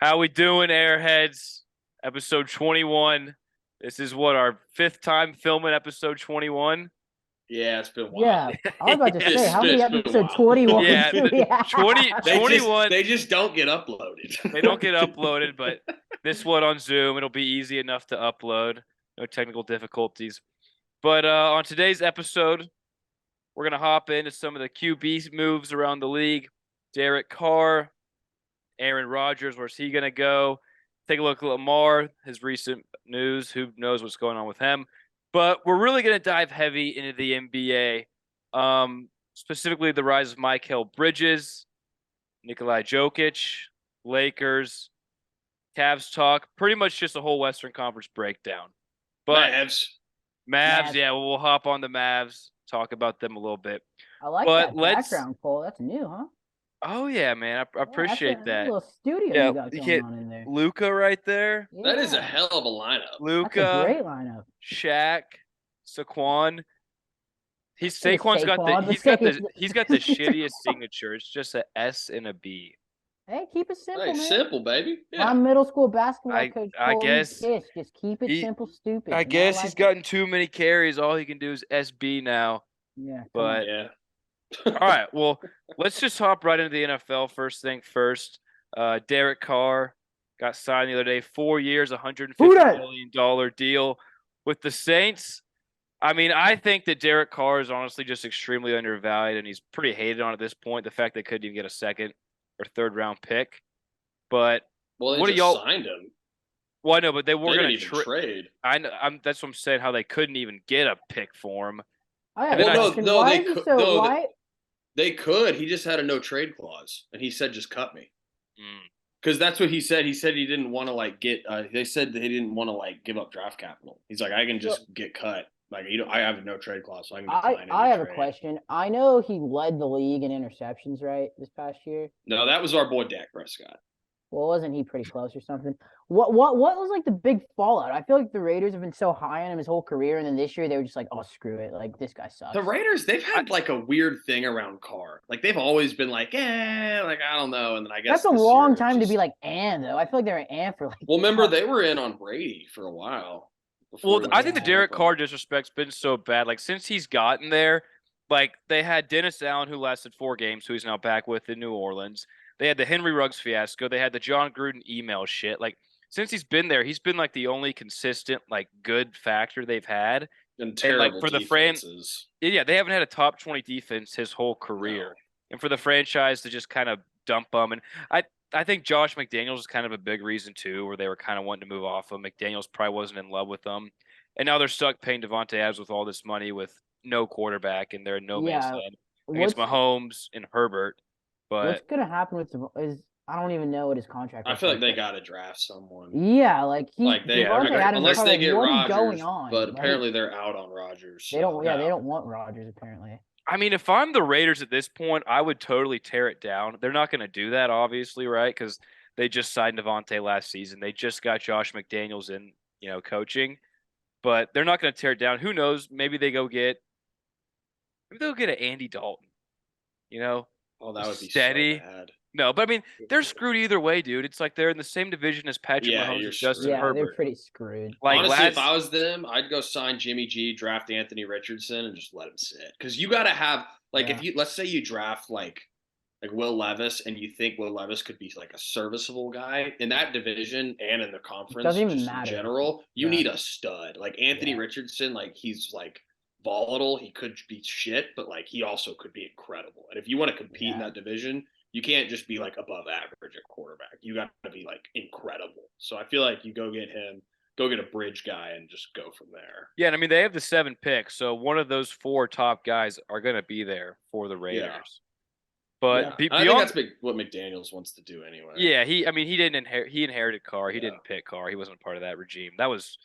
How we doing, Airheads? Episode 21. This is what, our fifth time filming episode 21? Yeah, it's been Yeah, wild. I was about to Yeah. say, how many It's been episode wild. 21 Yeah, do we have? 21. They just don't get uploaded. They don't get uploaded, but this one on Zoom, it'll be easy enough to upload. No technical difficulties. But on today's episode, we're going to hop into some of the QB moves around the league. Derek Carr, Aaron Rodgers, where's he going to go? Take a look at Lamar, his recent news. Who knows what's going on with him? But we're really going to dive heavy into the NBA, specifically the rise of Mikal Bridges, Nikolai Jokic, Lakers, Cavs talk, pretty much just a whole Western Conference breakdown. But Mavs, yeah, we'll hop on the Mavs, talk about them a little bit. I like that background, Cole. That's new, huh? Oh, yeah, man. I appreciate that. A little studio you got going on in there. Luka right there. Yeah. That is a hell of a lineup. Luka. That's a great lineup. Shaq, Saquon. He's got the shittiest signature. It's just a S and a B. Hey, keep it simple, man. Simple, baby. Yeah. My middle school basketball coach I guess just keep it simple, stupid. I guess he's gotten too many carries. All he can do is SB now. Yeah. But yeah. All right, well, let's just hop right into the NFL. First thing first, Derek Carr got signed the other day, 4 years, $150 million deal with the Saints. I mean, I think that Derek Carr is honestly just extremely undervalued, and he's pretty hated on at this point. The fact they couldn't even get a second or third round pick. But they what just do y'all signed him? Well, I know, but they were going to trade. I know. That's what I'm saying. How they couldn't even get a pick for him. They could. He just had a no trade clause, and he said, "Just cut me." Because that's what he said. He said he didn't want to get. They said that he didn't want to give up draft capital. He's like, I can just get cut. I have a no trade clause, so I can decline. I have a question. I know he led the league in interceptions, right, this past year. No, that was our boy Dak Prescott. Well, wasn't he pretty close or something? What was the big fallout? I feel like the Raiders have been so high on him his whole career, and then this year they were just like, oh, screw it. This guy sucks. The Raiders, they've had a weird thing around Carr. they've always been I don't know. And then I guess that's a long time to be though. I feel like they're an for Well, remember, they were in on Brady for a while. Well, I think the Derek Carr disrespect's been so bad. Since he's gotten there, they had Dennis Allen, who lasted 4 games, who he's now back with in New Orleans. They had the Henry Ruggs fiasco. They had the John Gruden email shit. Since he's been there, he's been the only consistent, good factor they've had. And terrible for defenses. They haven't had a top 20 defense his whole career. No. And for the franchise to just kind of dump them. And I think Josh McDaniels is kind of a big reason, too, where they were kind of wanting to move off of. McDaniels probably wasn't in love with them. And now they're stuck paying Devontae Adams with all this money with no quarterback, and they're in no man's land against Mahomes and Herbert. But what's going to happen with I don't even know what his contract is. I feel like they got to draft someone. Yeah, unless they get Rodgers. Going on, but apparently they're out on Rodgers. They don't. They don't want Rodgers apparently. I mean, if I'm the Raiders at this point, I would totally tear it down. They're not going to do that, obviously, right? Because they just signed Devontae last season. They just got Josh McDaniels in, coaching. But they're not going to tear it down. Who knows? Maybe they'll get an Andy Dalton. Oh, that would be steady. So bad. No, but I mean, they're screwed either way, dude. It's they're in the same division as Patrick Mahomes and Justin Herbert. They're pretty screwed. Honestly, if I was them, I'd go sign Jimmy G, draft Anthony Richardson, and just let him sit. Because you got to have if let's say you draft Will Levis, and you think Will Levis could be a serviceable guy in that division and in the conference, doesn't even just matter. In general, you need a stud Anthony Richardson. He's volatile. He could be shit, but he also could be incredible. And if you want to compete in that division, you can't just be above average at quarterback. You got to be incredible. So I feel like you go get him, go get a bridge guy, and just go from there. Yeah, and I mean they have the 7 picks, so one of those 4 top guys are going to be there for the Raiders. Yeah. But I think that's what McDaniels wants to do anyway. Yeah, he didn't inherit. He inherited Carr. He didn't pick Carr. He wasn't part of that regime. That was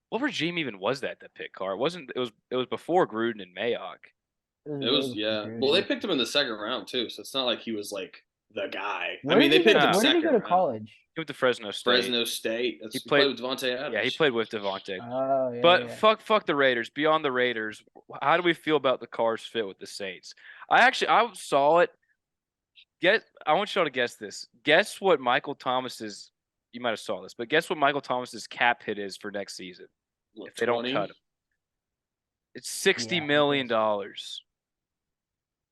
what regime even was that picked Carr? It wasn't. It was before Gruden and Mayock. It was Well, they picked him in the 2nd round too, so it's not like he was the guy. Where they picked him. Where did he go to college? He went to Fresno State. He played with Devontae Adams. Yeah, he played with Devontae. Oh, yeah. But fuck the Raiders. Beyond the Raiders, how do we feel about the Carr's fit with the Saints? I saw it. I want y'all to guess this. Guess what Michael Thomas's you might have saw this, but guess what Michael Thomas's cap hit is for next season if they don't cut him? It's $60 million.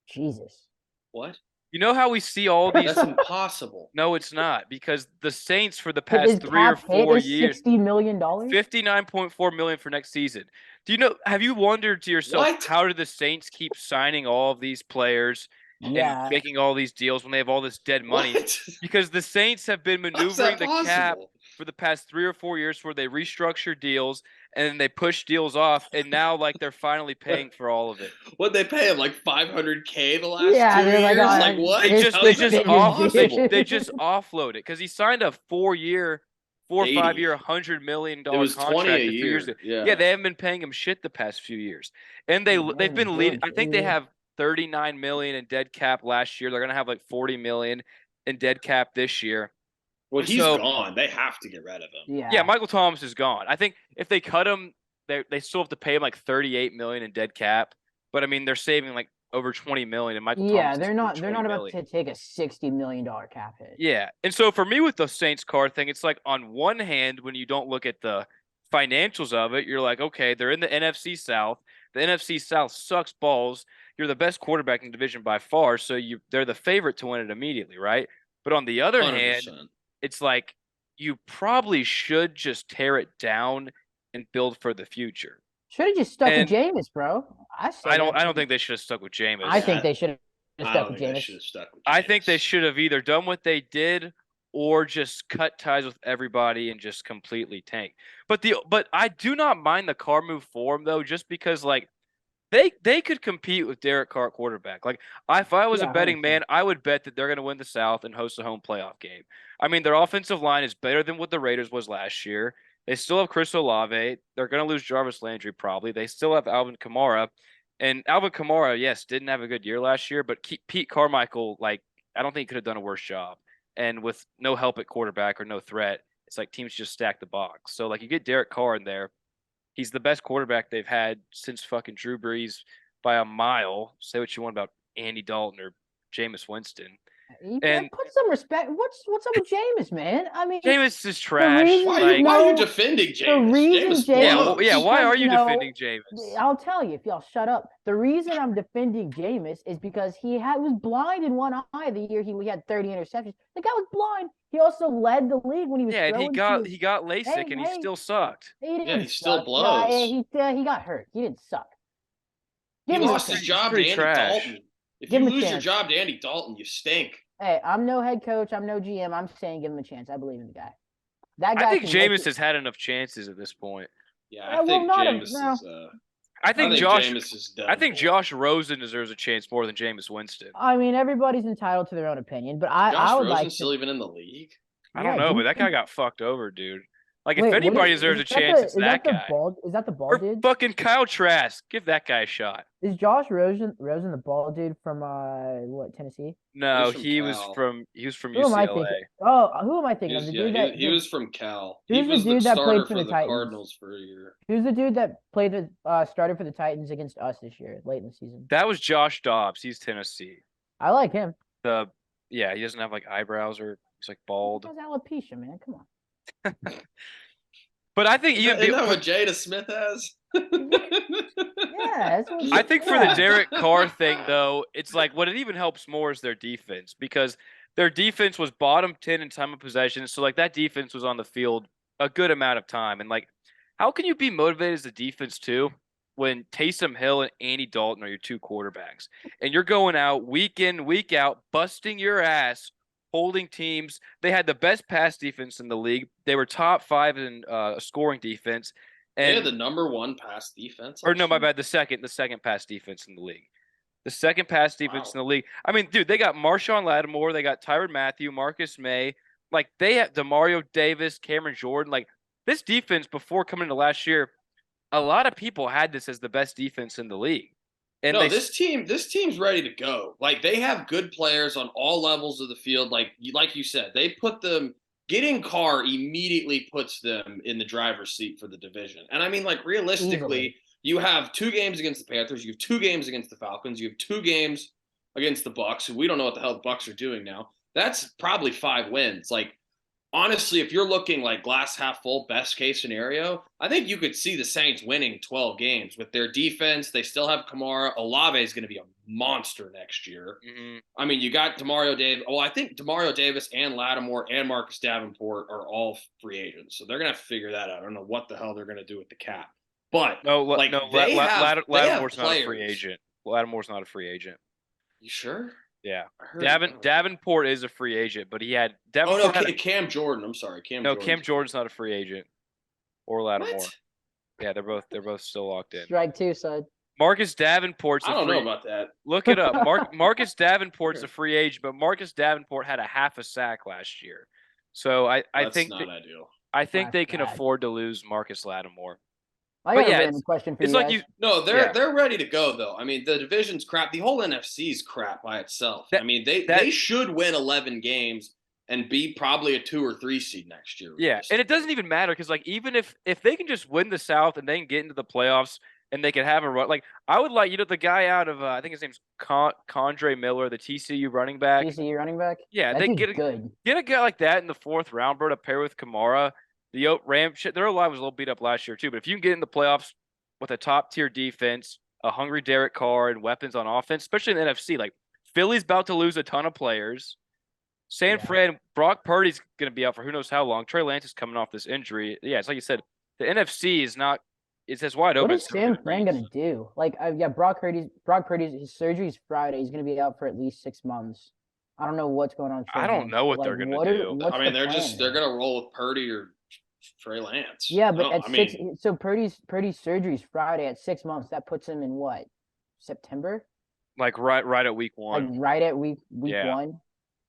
Jesus. What? You know how we see all these? That's impossible. No, it's not, because the Saints for the His past 3 or cap 4 hit is years, $60 million. $59.4 million for next season. Do you know? Have you wondered to yourself, What? how do the Saints keep signing all of these players and making all these deals when they have all this dead money? What? Because the Saints have been How's maneuvering that the cap possible? for the past 3 or 4 years, where they restructure deals and then they push deals off, and now like they're finally paying for all of it. What'd they pay him? Like $500K the last 2 they're years? like, Like what? They just How is that possible? they just offload it, because he signed a 4 or 5 year, $100 million It was contract 20 a a few years year. ago. Yeah. They haven't been paying him shit the past few years, and they've been doing leading. I think they shit. have $39 million in dead cap last year. They're gonna have like $40 million in dead cap this year. Well, he's So- gone. They have to get rid of him. Yeah, Michael Thomas is gone. I think if they cut him, they still have to pay him like $38 million in dead cap. But I mean, they're saving like over $20 million. And Michael Thomas, they're not $20 about million. to take a $60 million cap hit. Yeah, and so for me with the Saints card thing, it's like, on one hand, when you don't look at the financials of it, you're like, okay, they're in the NFC South. The NFC South sucks balls. You're the best quarterback in the division by far, so they're the favorite to win it immediately, right? But on the other hand, 100%. it's like, you probably should just tear it down and build for the future. Should have just stuck And- with Jameis, bro. I don't think they should have stuck with Jameis. I think they should have I stuck don't with think they Jameis. should have stuck with I think they Jameis. should have either done what they did or just cut ties with everybody and just completely tank. But I do not mind the Carr move for him, though, just because like they could compete with Derek Carr at quarterback. Like, if I was a betting 100%. man, I would bet that they're going to win the South and host a home playoff game. I mean, their offensive line is better than what the Raiders was last year. They still have Chris Olave. They're going to lose Jarvis Landry probably. They still have Alvin Kamara. And Alvin Kamara, yes, didn't have a good year last year, but Pete Carmichael, like, I don't think he could have done a worse job. And with no help at quarterback or no threat, it's like teams just stack the box. So, like, you get Derek Carr in there. He's the best quarterback they've had since fucking Drew Brees by a mile. Say what you want about Andy Dalton or Jameis Winston. And put some respect. What's up with Jameis, man? I mean, Jameis is trash. reason- Why, Like, why are you No, defending Jameis? reason Jameis Jameis- blows. why are you because, defending Jameis? I'll tell you if y'all shut up. The reason I'm defending Jameis is because he was blind in one eye the year he had 30 interceptions. The guy was blind. He also led the league when he was Yeah, and throwing. he got LASIK and he still sucked. He didn't Yeah, he still suck. blows. Yeah, he got hurt. He didn't suck. He Give him a lost his chance. job to pretty Andy trash. Dalton. If Give you him a lose your chance. job to Andy Dalton, you stink. Hey, I'm no head coach. I'm no GM. I'm saying give him a chance. I believe in the guy. That guy. I think can make Jameis it- has had enough chances at this point. Yeah, Yeah, I think well, not a- Jameis no. is. I think Josh Jameis is done. I think for. Josh Rosen deserves a chance more than Jameis Winston. I mean, everybody's entitled to their own opinion, but I Josh would Rosen's like to. still even in the league. I don't Yeah, know, but didn't that he- guy got fucked over, dude. Like, Wait, if what anybody is deserves a that chance, the- it's is that the guy. bald? Is that the bald Or dude? fucking Kyle Trask. Give that guy a shot. Is Josh Rosen the bald dude from what, Tennessee? No, from he was Cal. from Who am I UCLA. thinking? Oh, who am I He thinking was, of? The yeah, dude that he was from Cal. Who's He the was the dude that played starter for for the the Titans? Cardinals for a year. who's the dude that played the started for the Titans against us this year, late in the season? That was Josh Dobbs. He's Tennessee. I like him. He doesn't have like eyebrows, or he's like bald. He has alopecia, man. Come on. But I think Isn't that what Jada Smith has? Yeah, that's what I think for the Derek Carr thing, though, it's like what it even helps more is their defense, because their defense was bottom 10 in time of possession. So, like, that defense was on the field a good amount of time. And, like, how can you be motivated as a defense, too, when Taysom Hill and Andy Dalton are your two quarterbacks? And you're going out week in, week out, busting your ass, holding teams. They had the best pass defense in the league. They were top 5 in scoring defense. They And had the number 1 pass defense. Or no, my last year? bad. The second pass defense in the league. The second pass defense Wow. in the league. I mean, dude, they got Marshawn Lattimore, they got Tyrann Mathieu, Marcus May. Like, they have Demario Davis, Cameron Jordan. Like, this defense before coming into last year, a lot of people had this as the best defense in the league. And No, this team's ready to go. Like, they have good players on all levels of the field. Like you said, they put them. Getting Carr immediately puts them in the driver's seat for the division. And I mean, like, realistically, Easily. you have 2 games against the Panthers, you have 2 games against the Falcons, you have 2 games against the Bucs, who we don't know what the hell the Bucs are doing now. That's probably 5 wins. Like, honestly, if you're looking like glass half full, best case scenario, I think you could see the Saints winning 12 games with their defense. They still have Kamara. Olave is going to be a monster next year. Mm-hmm. I mean, you got Demario Davis. Well, I think Demario Davis and Lattimore and Marcus Davenport are all free agents, so they're going to figure that out. I don't know what the hell they're going to do with the cap, but Lattimore's not a free agent. Lattimore's not a free agent. You sure? Yeah, Davenport is a free agent, but he had Cam Jordan. I'm sorry, Cam Jordan's not a free agent, or Lattimore. What? Yeah, they're both still locked in. Strike two, son. Marcus Davenport's I don't know about that. Look it up. Marcus Davenport's a free agent, but Marcus Davenport had a half a sack last year, so I think not ideal. I think they can afford to lose Marcus Lattimore. I got a random question for you guys. They're ready to go though. I mean, the division's crap. The whole NFC's crap by itself. I mean, they should win 11 games and be probably a 2 or 3 seed next year. Yeah, and it doesn't even matter because like even if they can just win the South and they can get into the playoffs and they can have a run, like I would like the guy out of I think his name's Condre Miller, the TCU running back. Yeah, they get a guy like that in the 4th round, bro, to pair with Kamara. The Ram shit, their line was a little beat up last year too. But if you can get in the playoffs with a top tier defense, a hungry Derek Carr, and weapons on offense, especially in the NFC, like Philly's about to lose a ton of players. San Fran, Brock Purdy's going to be out for who knows how long. Trey Lance is coming off this injury. Yeah, it's like you said, the NFC is not. It's as wide open. What is San Fran going to do? Like, Brock Purdy's his surgery is Friday. He's going to be out for at least 6 months. I don't know what's going on. I don't know what they're going to do. I mean, they're going to roll with Purdy or Trey Lance. Yeah, but so Purdy's surgery is Friday at 6 months. That puts him in what? September? Like right at week 1. Like right at week 1.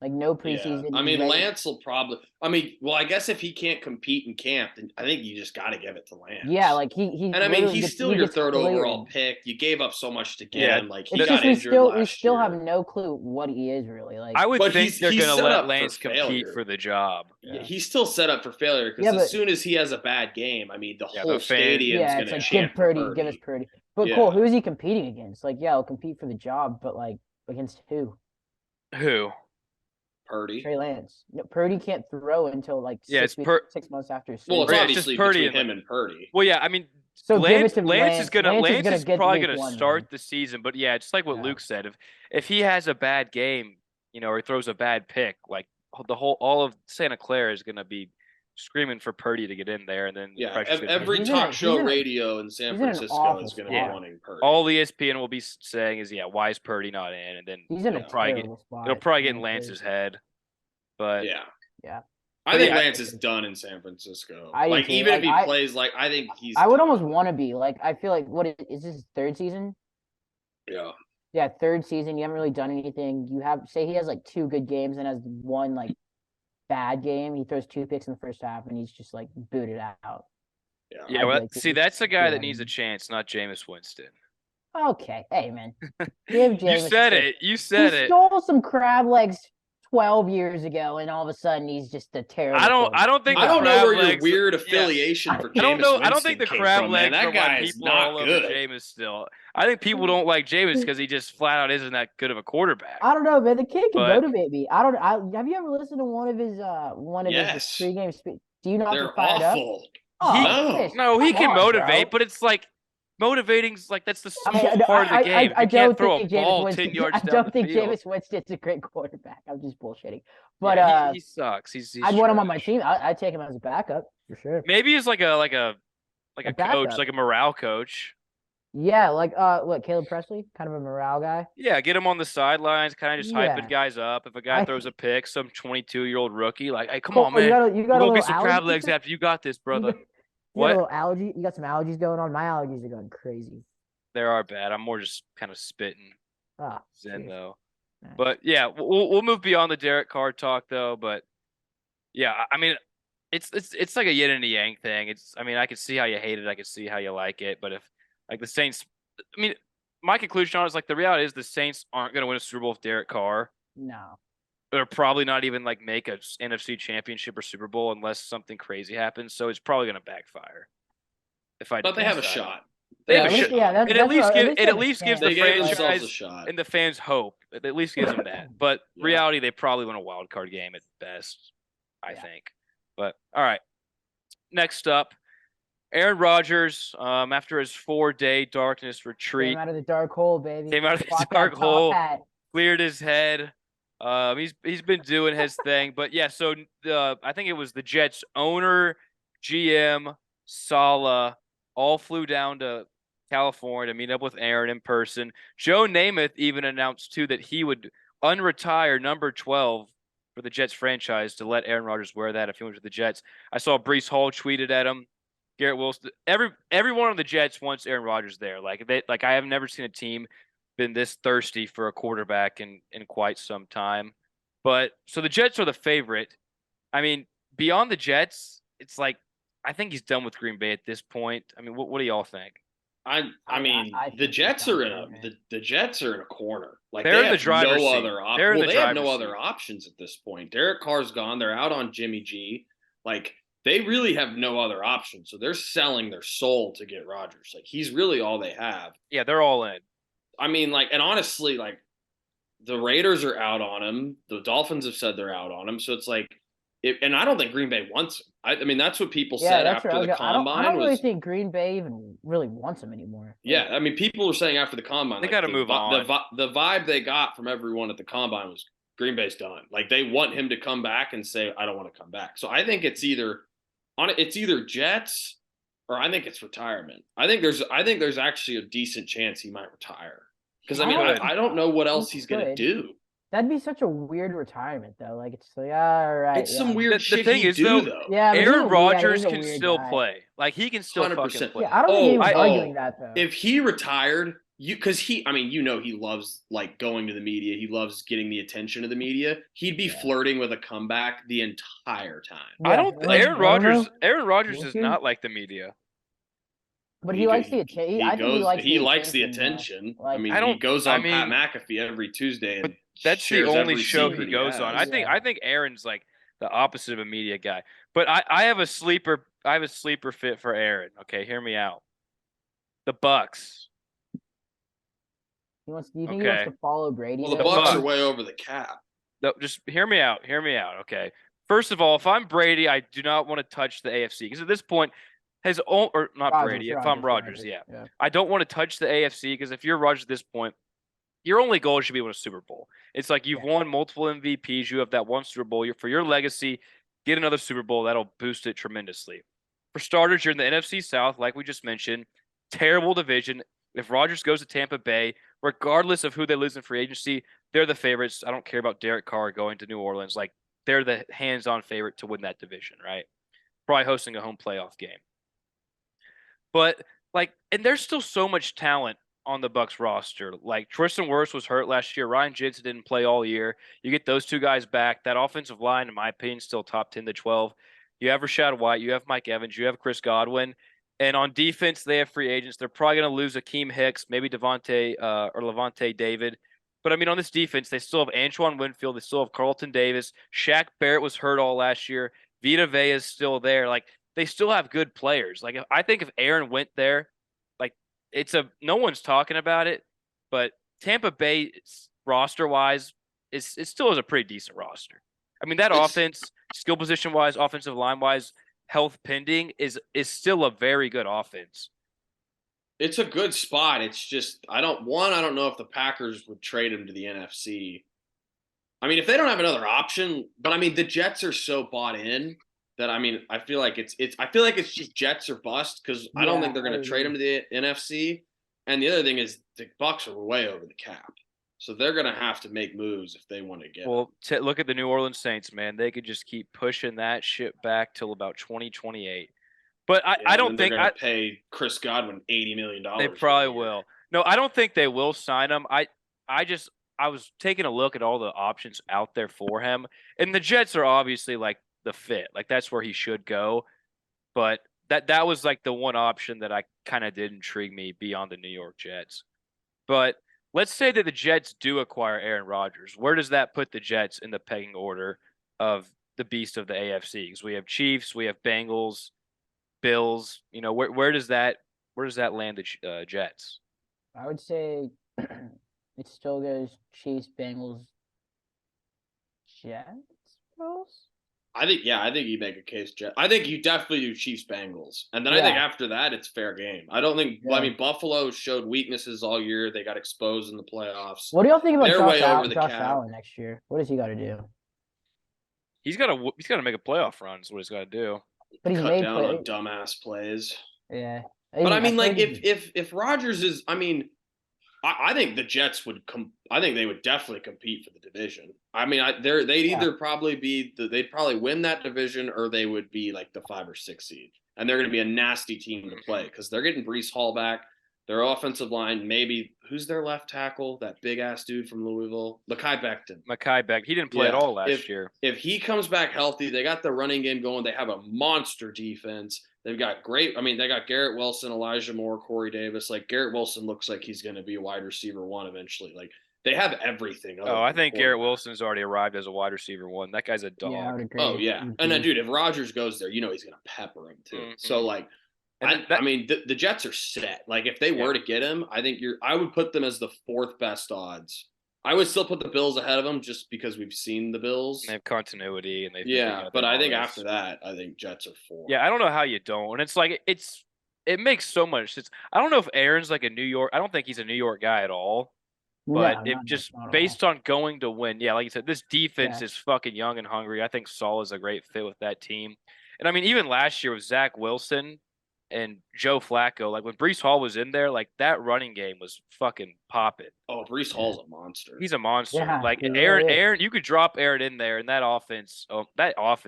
Like no preseason. Yeah. I mean, Lance will probably. I mean, well, I guess if he can't compete in camp, then I think you just got to give it to Lance. Yeah, like he. And I mean, he's still your 3rd overall pick. You gave up so much to get him. Like he got injured last year. We still have no clue what he is really. Like I would think they're going to let Lance compete for the job. Yeah. He's still set up for failure because as soon as he has a bad game, I mean, the whole stadium's going to chant Purdy. Give us Purdy. But Cole, who is he competing against? Like, he'll compete for the job, but like against who? Who? Purdy. Trey Lance. No, Purdy can't throw until like 6 months after. Well, it's obviously between him and Purdy. Well, yeah, I mean, so Lance is probably gonna start the season, but yeah, just like what Luke said, if he has a bad game, or he throws a bad pick, like all of Santa Clara is gonna be screaming for Purdy to get in there, and then every talk show radio in San Francisco is going to be wanting Purdy. All ESPN will be saying is, why is Purdy not in? And then it'll probably get in Lance's head. But yeah. I think Lance is done in San Francisco. Even if he plays, I think he's. I would almost want to be I feel like is this his 3rd season? Yeah. Yeah, 3rd season. You haven't really done anything. You say he has 2 good games and has 1 bad game. He throws 2 picks in the first half and he's just booted out. Yeah. That's the guy that needs a chance, not Jameis Winston. Okay, hey man, give Jameis. You said it. He stole some crab legs 12 years ago, and all of a sudden he's just a terrible. I don't know where your weird affiliation for Jameis I don't think the crab legs. That guy is not good. Jameis still. I think people don't like Jameis because he just flat out isn't that good of a quarterback. I don't know, man. The kid can motivate me. Have you ever listened to one of his pregame speeches? Do you not get fired awful. up? No, he can motivate, but it's motivating's that's the small part of the game. I can't throw a ball 10 yards down the field. I don't think Jameis Winston's a great quarterback. I'm just bullshitting. But he sucks. I'd want him on my team. I'd take him as a backup for sure. Maybe he's like a coach, like a morale coach. Yeah, Caleb Presley, kind of a morale guy. Yeah, get him on the sidelines, kind of just hyping guys up. If a guy throws a pick, some 22-year-old rookie, hey, come on, man. You got we'll get some crab legs after you got this, brother. You got a little allergy? You got some allergies going on? My allergies are going crazy. They are bad. I'm more just kind of spitting. Zen, though. Nice. But, yeah, we'll move beyond the Derek Carr talk, though. But, yeah, I mean, it's like a yin and a yang thing. I can see how you hate it. I can see how you like it. But if, the Saints – my conclusion on it is, the reality is the Saints aren't going to win a Super Bowl with Derek Carr. No. They're probably not even make a NFC Championship or Super Bowl unless something crazy happens. So it's probably going to backfire. But they have a shot. It at least gives the franchise and the fans hope. It at least gives them that. But reality, they probably win a wild card game at best. I think. But all right, next up, Aaron Rodgers. After his 4-day darkness retreat, Came out of the dark hole, baby. came out of the Bought that dark top hole, hat. cleared his head. He's been doing his thing, but yeah. So I think it was the Jets owner, GM, Saleh, all flew down to California to meet up with Aaron in person. Joe Namath even announced too that he would unretire number 12 for the Jets franchise to let Aaron Rodgers wear that if he went to the Jets. I saw Brees Hall tweeted at him. Garrett Wilson, everyone on the Jets wants Aaron Rodgers there. Like I have never seen a team been this thirsty for a quarterback in quite some time. But so the Jets are the favorite. I mean, beyond the Jets, it's like I think he's done with Green Bay at this point. I mean, what do y'all think? I mean, I the think Jets he's are in done, the Jets are in a corner. Like They're they in the have driver's no seat. other They're in the they have no driver's other seat. options at this point. Derek Carr's gone. They're out on Jimmy G. Like they really have no other options. So they're selling their soul to get Rodgers. Like he's really all they have. Yeah, they're all in. I mean, like, and honestly, like the Raiders are out on him. The Dolphins have said they're out on him. So it's like, and I don't think Green Bay wants him. I mean, that's what people Yeah, said that's after right. the I don't combine really was. think Green Bay even really wants him anymore. Yeah, I mean, people were saying after the combine, They like gotta move on. The vibe they got from everyone at the combine was Green Bay's done. Like they want him to come back and say, "I don't want to come back." So I think it's either Jets or I think it's retirement. I think there's actually a decent chance he might retire because I mean I don't know what else he's gonna do. That'd be such a weird retirement, though. Like it's like, all right, It's some weird The shit thing he'd is, do though, Yeah, but Aaron Rodgers he's a can weird still guy. play. Like he can still fucking 100%. play. Yeah, I don't think he was arguing oh, that though. If he retired, because I mean, he loves like going to the media. He loves getting the attention of the media. He'd be flirting with a comeback the entire time. I don't. like, Aaron I don't know. Aaron Rodgers We'll does see. not like the media. But he likes the attention. I think he likes the attention. Like, I mean, I don't. he goes I on Pat mean, McAfee every Tuesday and that's the shares only every show he secret goes has. on. I think Aaron's like the opposite of a media guy. But I have a sleeper. I have a sleeper fit for Aaron. Okay, hear me out. The Bucks. Do you think he wants to follow Brady? Well, the Bucks are way over the cap. No, just hear me out. Hear me out. Okay. First of all, if I'm Brady, I do not want to touch the AFC because at this point, or not Rodgers, Brady. If I'm Rodgers, yeah. I don't want to touch the AFC because if you're Rodgers at this point, your only goal should be to win a Super Bowl. It's like you've won multiple MVPs. You have that one Super Bowl. For your legacy, get another Super Bowl. That'll boost it tremendously. For starters, you're in the NFC South, like we just mentioned. Terrible division. If Rodgers goes to Tampa Bay, regardless of who they lose in free agency, they're the favorites. I don't care about Derek Carr going to New Orleans. Like they're the hands-on favorite to win that division, right? Probably hosting a home playoff game. But and there's still so much talent on the Bucks roster. Like Tristan Wirfs was hurt last year. Ryan Jensen didn't play all year. You get those two guys back. That offensive line, in my opinion, still top 10 to 12. You have Rashad White. You have Mike Evans. You have Chris Godwin. And on defense, they have free agents. They're probably going to lose Akeem Hicks, maybe Devontae or Levante David. But I mean, on this defense, they still have Antoine Winfield. They still have Carlton Davis. Shaq Barrett was hurt all last year. Vita Vea is still there. Like they still have good players. Like I think if Aaron went there, like no one's talking about it, but Tampa Bay roster wise it still is a pretty decent roster. I mean that offense, skill position wise, offensive line wise, health pending is still a very good offense. It's a good spot. It's just I don't know if the Packers would trade him to the NFC. I mean, if they don't have another option, but I mean the Jets are so bought in that I mean I feel like it's just Jets or bust because I don't think they're going to trade him to the NFC. And the other thing is the Bucks are way over the cap, so they're going to have to make moves if they want to get. Well, look at the New Orleans Saints, man. They could just keep pushing that shit back till about 2028. But I don't think they're going to pay Chris Godwin $80 million. They probably will. No, I don't think they will sign him. I was taking a look at all the options out there for him, and the Jets are obviously like the fit. Like that's where he should go. But that was like the one option that I kind of did intrigue me beyond the New York Jets. But let's say that the Jets do acquire Aaron Rodgers. Where does that put the Jets in the pecking order of the beast of the AFC? Because we have Chiefs, we have Bengals, Bills. You know, where does that land the Jets? I would say it still goes Chiefs, Bengals, Jets, Bills. I think you make a case. I think you definitely do Chiefs Bengals, and then I think after that it's fair game. I don't think. Well, I mean, Buffalo showed weaknesses all year. They got exposed in the playoffs. What do y'all think about They're way over the Josh cap. Allen next year? What does he got to do? He's got to make a playoff run. Is what he's got to do. But he's cut down on dumbass plays. Yeah, but I mean, like if Rodgers is, I mean, I think the Jets would I think they would definitely compete for the division. I mean, they'd either probably they'd probably win that division, or they would be like the 5 or 6 seed, and they're going to be a nasty team to play because they're getting Breece Hall back. Their offensive line, maybe who's their left tackle? That big ass dude from Louisville, Mekhi Becton. He didn't play at all last year. If he comes back healthy, they got the running game going. They have a monster defense. They've got they got Garrett Wilson, Elijah Moore, Corey Davis. Like Garrett Wilson looks like he's going to be a wide receiver 1 eventually. Like they have everything. I think Garrett Wilson's already arrived as a wide receiver 1. That guy's a dog. Yeah, I would agree. Oh yeah, and then dude, if Rodgers goes there, he's going to pepper him too. Mm-hmm. So like. I mean, the Jets are set. Like, if they were to get him, I would put them as the 4th best odds. I would still put the Bills ahead of them just because we've seen the Bills. They have continuity, and but I think after that, I think Jets are 4. Yeah, I don't know how you don't. And it's like it makes so much sense. I don't know if Aaron's like a New York. I don't think he's a New York guy at all. But based on going to win, like you said, this defense is fucking young and hungry. I think Saul is a great fit with that team. And I mean, even last year with Zach Wilson and Joe Flacco, like when Breece Hall was in there, like that running game was fucking popping. Oh, Breece Hall's a monster. He's a monster. Aaron, you could drop Aaron in there, and that offense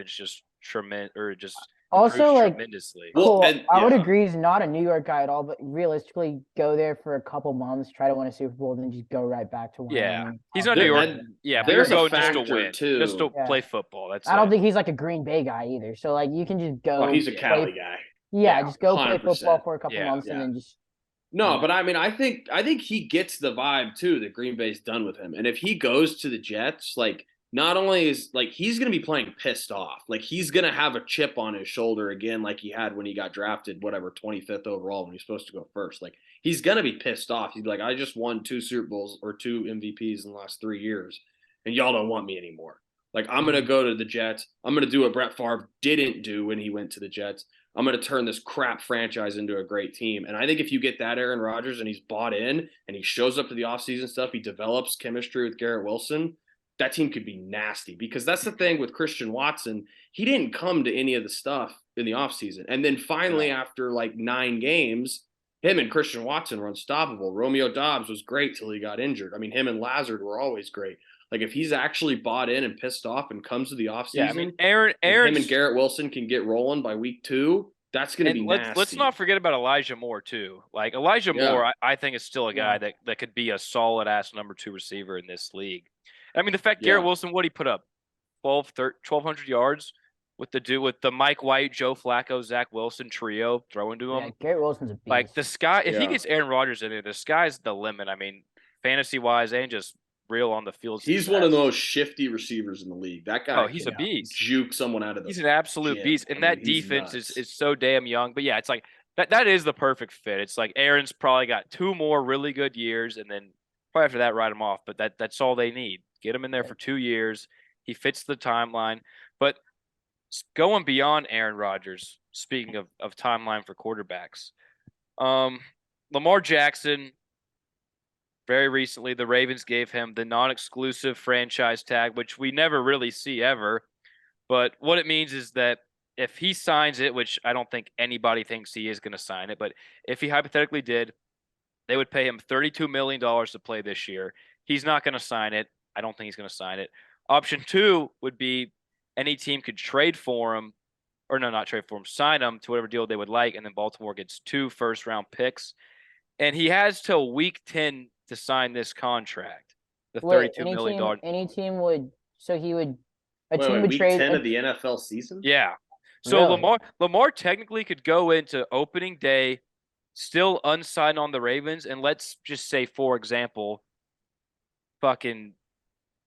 just tremendous, or just also like tremendously. Cool. I would agree he's not a New York guy at all, but realistically, go there for a couple months, try to win a Super Bowl, then just go right back to winning. Yeah, he's not New York. But you're going just to win, just to play football. I don't think he's like a Green Bay guy either. So like you can just go. Oh, he's a Cali guy. Yeah, just go 100%. Play football for a couple months and then just. No, but I mean, I think he gets the vibe too that Green Bay's done with him, and if he goes to the Jets, like not only is like he's going to be playing pissed off, like he's going to have a chip on his shoulder again, like he had when he got drafted, 25th overall when he's supposed to go first. Like he's going to be pissed off. He's like, I just won 2 Super Bowls or 2 MVPs in the last 3 years, and y'all don't want me anymore. Like I'm going to go to the Jets. I'm going to do what Brett Favre didn't do when he went to the Jets. I'm going to turn this crap franchise into a great team. And I think if you get that Aaron Rodgers and he's bought in and he shows up to the offseason stuff, he develops chemistry with Garrett Wilson, that team could be nasty. Because that's the thing with Christian Watson. He didn't come to any of the stuff in the offseason. And then finally, after like 9 games, him and Christian Watson were unstoppable. Romeo Doubs was great till he got injured. I mean, him and Lazard were always great. Like if he's actually bought in and pissed off and comes to the offseason, I mean, Aaron, him and Garrett Wilson can get rolling by week 2. That's going to be nasty. Let's not forget about Elijah Moore too. Like Elijah Moore, I think is still a guy that could be a solid ass number 2 receiver in this league. I mean, the fact Garrett Wilson, what he put up, 1,200 yards with the Mike White, Joe Flacco, Zach Wilson trio throwing to him. Garrett Wilson's a beast. Like the sky, if he gets Aaron Rodgers in there, the sky's the limit. I mean, fantasy wise and just real on the field. He's one of the most shifty receivers in the league. That guy, he's a beast. Juke someone out of the. He's an absolute beast, and that defense is so damn young. But yeah, it's like that is the perfect fit. It's like Aaron's probably got 2 more really good years, and then probably after that, write him off. But that's all they need. Get him in there for 2 years. He fits the timeline. But going beyond Aaron Rodgers, speaking of timeline for quarterbacks, Lamar Jackson. Very recently, the Ravens gave him the non-exclusive franchise tag, which we never really see ever. But what it means is that if he signs it, which I don't think anybody thinks he is going to sign it, but if he hypothetically did, they would pay him $32 million to play this year. He's not going to sign it. I don't think he's going to sign it. Option 2 would be any team could trade for him, or no, not trade for him, sign him to whatever deal they would like, and then Baltimore gets 2 first-round picks. And he has till week 10 to sign this contract, the $32 million. Any team would, so he would, team would trade. Week 10 of the NFL season? Yeah. So really? Lamar technically could go into opening day still unsigned on the Ravens, and let's just say, for example, fucking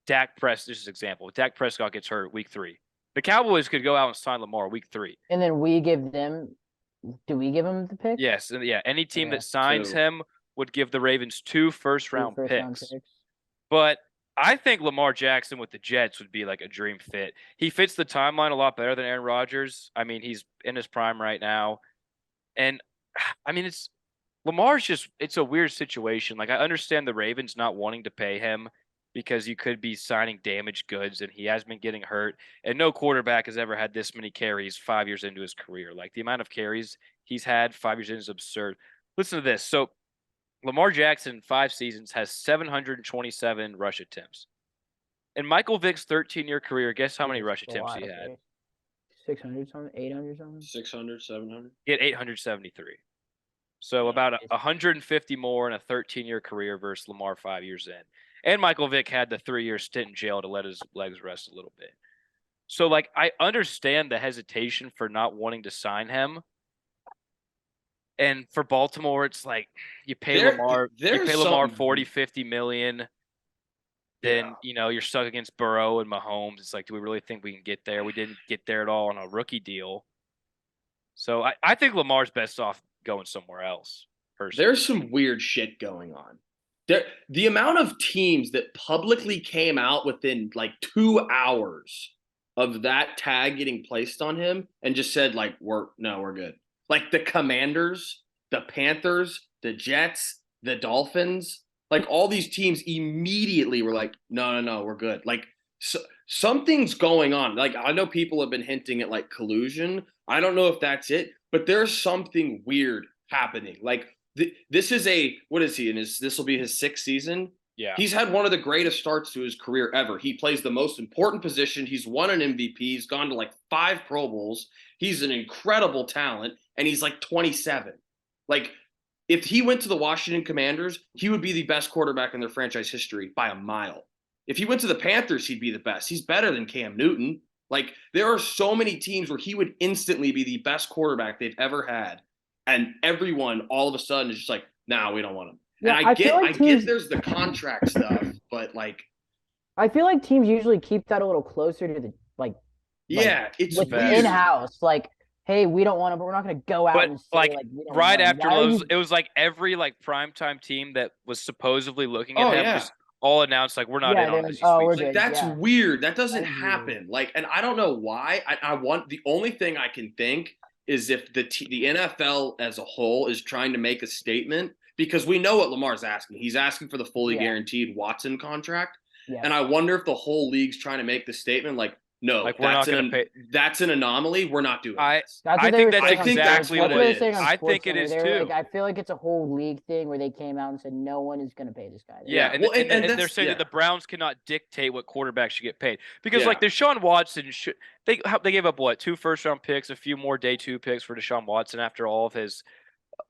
Dak Prescott, just an example. Dak Prescott gets hurt week 3. The Cowboys could go out and sign Lamar week 3. And then we give them, do we give him the pick? Yes. Yeah. Any team that signs him would give the Ravens 2 first-round picks. But I think Lamar Jackson with the Jets would be like a dream fit. He fits the timeline a lot better than Aaron Rodgers. I mean, he's in his prime right now. And I mean, it's a weird situation. Like, I understand the Ravens not wanting to pay him because you could be signing damaged goods, and he has been getting hurt. And no quarterback has ever had this many carries 5 years into his career. Like, the amount of carries he's had 5 years in is absurd. Listen to this. So, Lamar Jackson in 5 seasons has 727 rush attempts. In Michael Vick's 13-year career, guess how many rush attempts he had? 600 something, 800 something. 600, 700. He had 873. So about 150 more in a 13-year career versus Lamar 5 years in. And Michael Vick had the 3-year stint in jail to let his legs rest a little bit. So, like, I understand the hesitation for not wanting to sign him. And for Baltimore, it's like you pay Lamar 40, 50 million. Then, you're stuck against Burrow and Mahomes. It's like, do we really think we can get there? We didn't get there at all on a rookie deal. So I think Lamar's best off going somewhere else. Personally. There's some weird shit going on. The amount of teams that publicly came out within like 2 hours of that tag getting placed on him and just said like, we're good. Like the Commanders, the Panthers, the Jets, the Dolphins, like all these teams immediately were like, no, we're good. Like something's going on. Like I know people have been hinting at like collusion. I don't know if that's it, but there's something weird happening. Like this is what is he in this will be his 6th season. Yeah. He's had one of the greatest starts to his career ever. He plays the most important position. He's won an MVP. He's gone to like 5 Pro Bowls. He's an incredible talent, and he's like 27. Like, if he went to the Washington Commanders, he would be the best quarterback in their franchise history by a mile. If he went to the Panthers, he'd be the best. He's better than Cam Newton. Like, there are so many teams where he would instantly be the best quarterback they've ever had, and everyone all of a sudden is just like, nah, we don't want him. Yeah, and I get there's the contract stuff, but like I feel like teams usually keep that a little closer to the it's in-house. Like, hey, we don't want to, but we're not going to go out and say like we don't right want after it was like every like primetime team that was supposedly looking at him just all announced like we're not in on this. We're good. That's weird. That doesn't happen. Like, and I don't know why. I want the only thing I can think is if the NFL as a whole is trying to make a statement. Because we know what Lamar's asking. He's asking for the fully guaranteed Watson contract. Yeah. And I wonder if the whole league's trying to make the statement like, no, like that's an anomaly. We're not doing this. I think that's exactly what it is. I think it is too. Like, I feel like it's a whole league thing where they came out and said no one is going to pay this guy. Yeah, and they're saying that the Browns cannot dictate what quarterbacks should get paid. Because like Deshaun Watson, they gave up what, 2 first-round picks, a few more day 2 picks for Deshaun Watson after all of his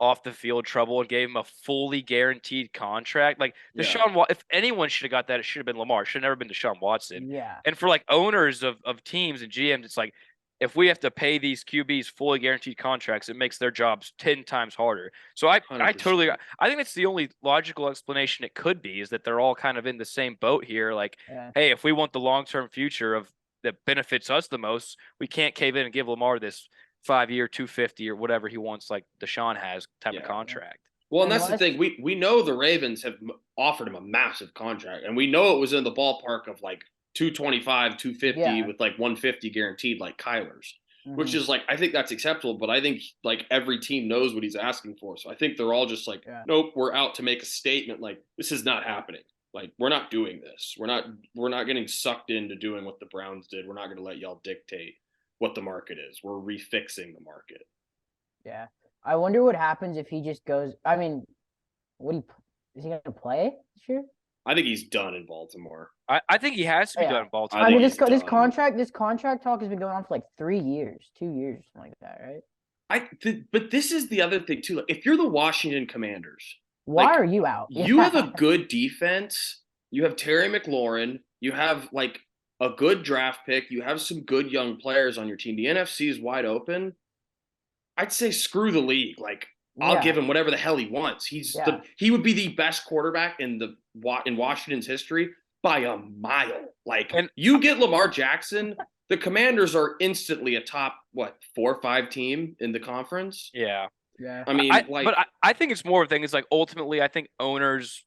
off the field trouble and gave him a fully guaranteed contract. Like if anyone should have got that, it should have been Lamar. It should have never been Deshaun Watson. Yeah. And for like owners of teams and GMs, it's like if we have to pay these QBs fully guaranteed contracts, it makes their jobs 10 times harder. So I think that's the only logical explanation it could be, is that they're all kind of in the same boat here. Like, hey, if we want the long-term future of that benefits us the most, we can't cave in and give Lamar this 5-year, 250 or whatever he wants, like Deshaun has type of contract. Well, and that's the thing. We know the Ravens have offered him a massive contract, and we know it was in the ballpark of like 225, 250 with like 150 guaranteed, like Kyler's, which is like, I think that's acceptable. But I think like every team knows what he's asking for, so I think they're all just like, nope, we're out to make a statement. Like, this is not happening. Like, we're not doing this. We're not getting sucked into doing what the Browns did. We're not going to let y'all dictate what the market is. We're refixing the market. Yeah. I wonder what happens if he just goes. I mean, is he going to play this year? I think he's done in Baltimore. I think he has to be done in Baltimore. I mean, this contract talk has been going on for like 3 years, 2 years, something like that, right? But this is the other thing too. Like, if you're the Washington Commanders, why are you out? You have a good defense. You have Terry McLaurin. You have like a good draft pick. You have some good young players on your team. The NFC is wide open. I'd say screw the league. Like, I'll give him whatever the hell he wants. He would be the best quarterback in Washington's history by a mile. Like, and you get Lamar Jackson, the Commanders are instantly a top 4 or 5 team in the conference. Yeah. Yeah. I mean, I think it's more of a thing. It's like ultimately, I think owners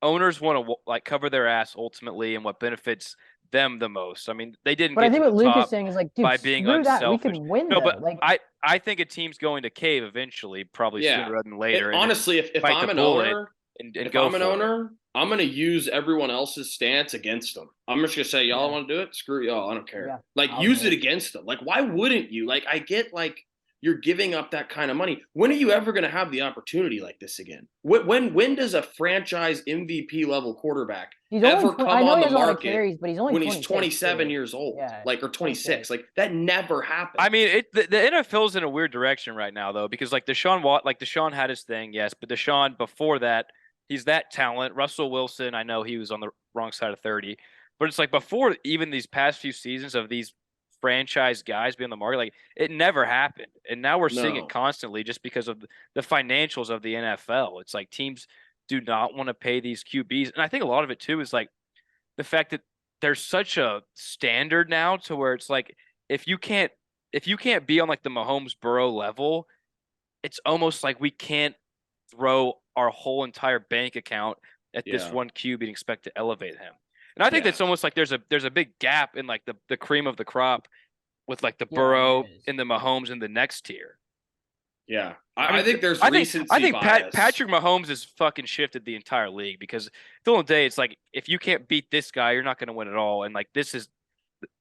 owners want to like cover their ass ultimately and what benefits them the most. I mean, they didn't But I get think to what the Luke is top saying is like, dude, by being screw that. We unselfish. can win No, though. but Like, I think a team's going to cave eventually, probably sooner rather than later. Honestly, if bite I'm the an bullet owner, and if go I'm an for it. owner, I'm gonna use everyone else's stance against them. I'm just gonna say, y'all want to do it? Screw y'all. I don't care. Yeah, Like, I'll use do it it. against them. Like, why wouldn't you? Like, I get like you're giving up that kind of money. When are you ever gonna have the opportunity like this again? When does a franchise MVP level quarterback he's ever only come I know on he the has a lot of market carries, but he's only when he's 26, 27 too. years old? Yeah, Like, or 26. 26. Like, that never happened. I mean, the NFL's in a weird direction right now, though, because like Deshaun had his thing, yes, but Deshaun before that, he's that talent. Russell Wilson, I know he was on the wrong side of 30, but it's like before even these past few seasons of these franchise guys being on the market, like it never happened, and now we're seeing it No. constantly just because of the financials of the NFL. It's like teams do not want to pay these QBs, and I think a lot of it too is like the fact that there's such a standard now to where it's like if you can't be on like the Mahomes Burrow level, it's almost like we can't throw our whole entire bank account at this Yeah. one QB and expect to elevate him. And I think Yeah. that's almost like there's a big gap in like the cream of the crop with like the Yeah, Burrow there is. and the Mahomes in the next tier. Yeah. I mean, I think there's I recency think bias. Patrick Mahomes has fucking shifted the entire league because at the end of the day, it's like if you can't beat this guy, you're not going to win at all. And like this is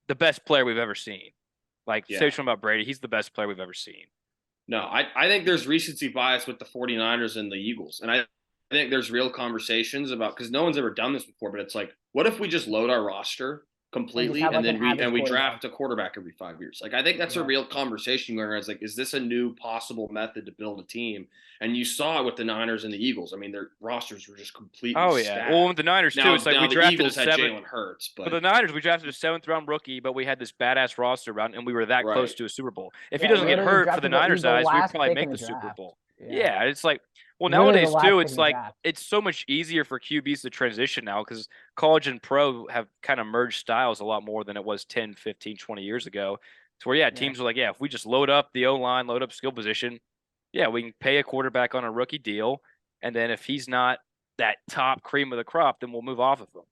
the best player we've ever seen. Like say something about Brady, he's the best player we've ever seen. No, I think there's recency bias with the 49ers and the Eagles. And I think there's real conversations about because no one's ever done this before, but it's like, what if we just load our roster completely have, and like, then an we average draft a quarterback every 5 years? Like I think that's a Yeah. real conversation going on. It's like, is this a new possible method to build a team? And you saw it with the Niners and the Eagles. I mean, their rosters were just completely Oh yeah. stacked. Well, with the Niners too, it's like we the drafted Eagles a had seventh. Jalen Hurts, For but the Niners, we drafted a 7th-round rookie, but we had this badass roster around, and we were that close Right. to a Super Bowl. If he Yeah, doesn't get literally hurt for the drafted Niners' the eyes, we'd last probably pick in make the the Super draft. Bowl. Yeah. Yeah, it's like, well, Literally the nowadays last too, pick it's in the like draft. it's so much easier for QBs to transition now because college and pro have kind of merged styles a lot more than it was 10, 15, 20 years ago. To where, teams were like, yeah, if we just load up the O-line, load up skill position, yeah, we can pay a quarterback on a rookie deal, and then if he's not that top cream of the crop, then we'll move off of him.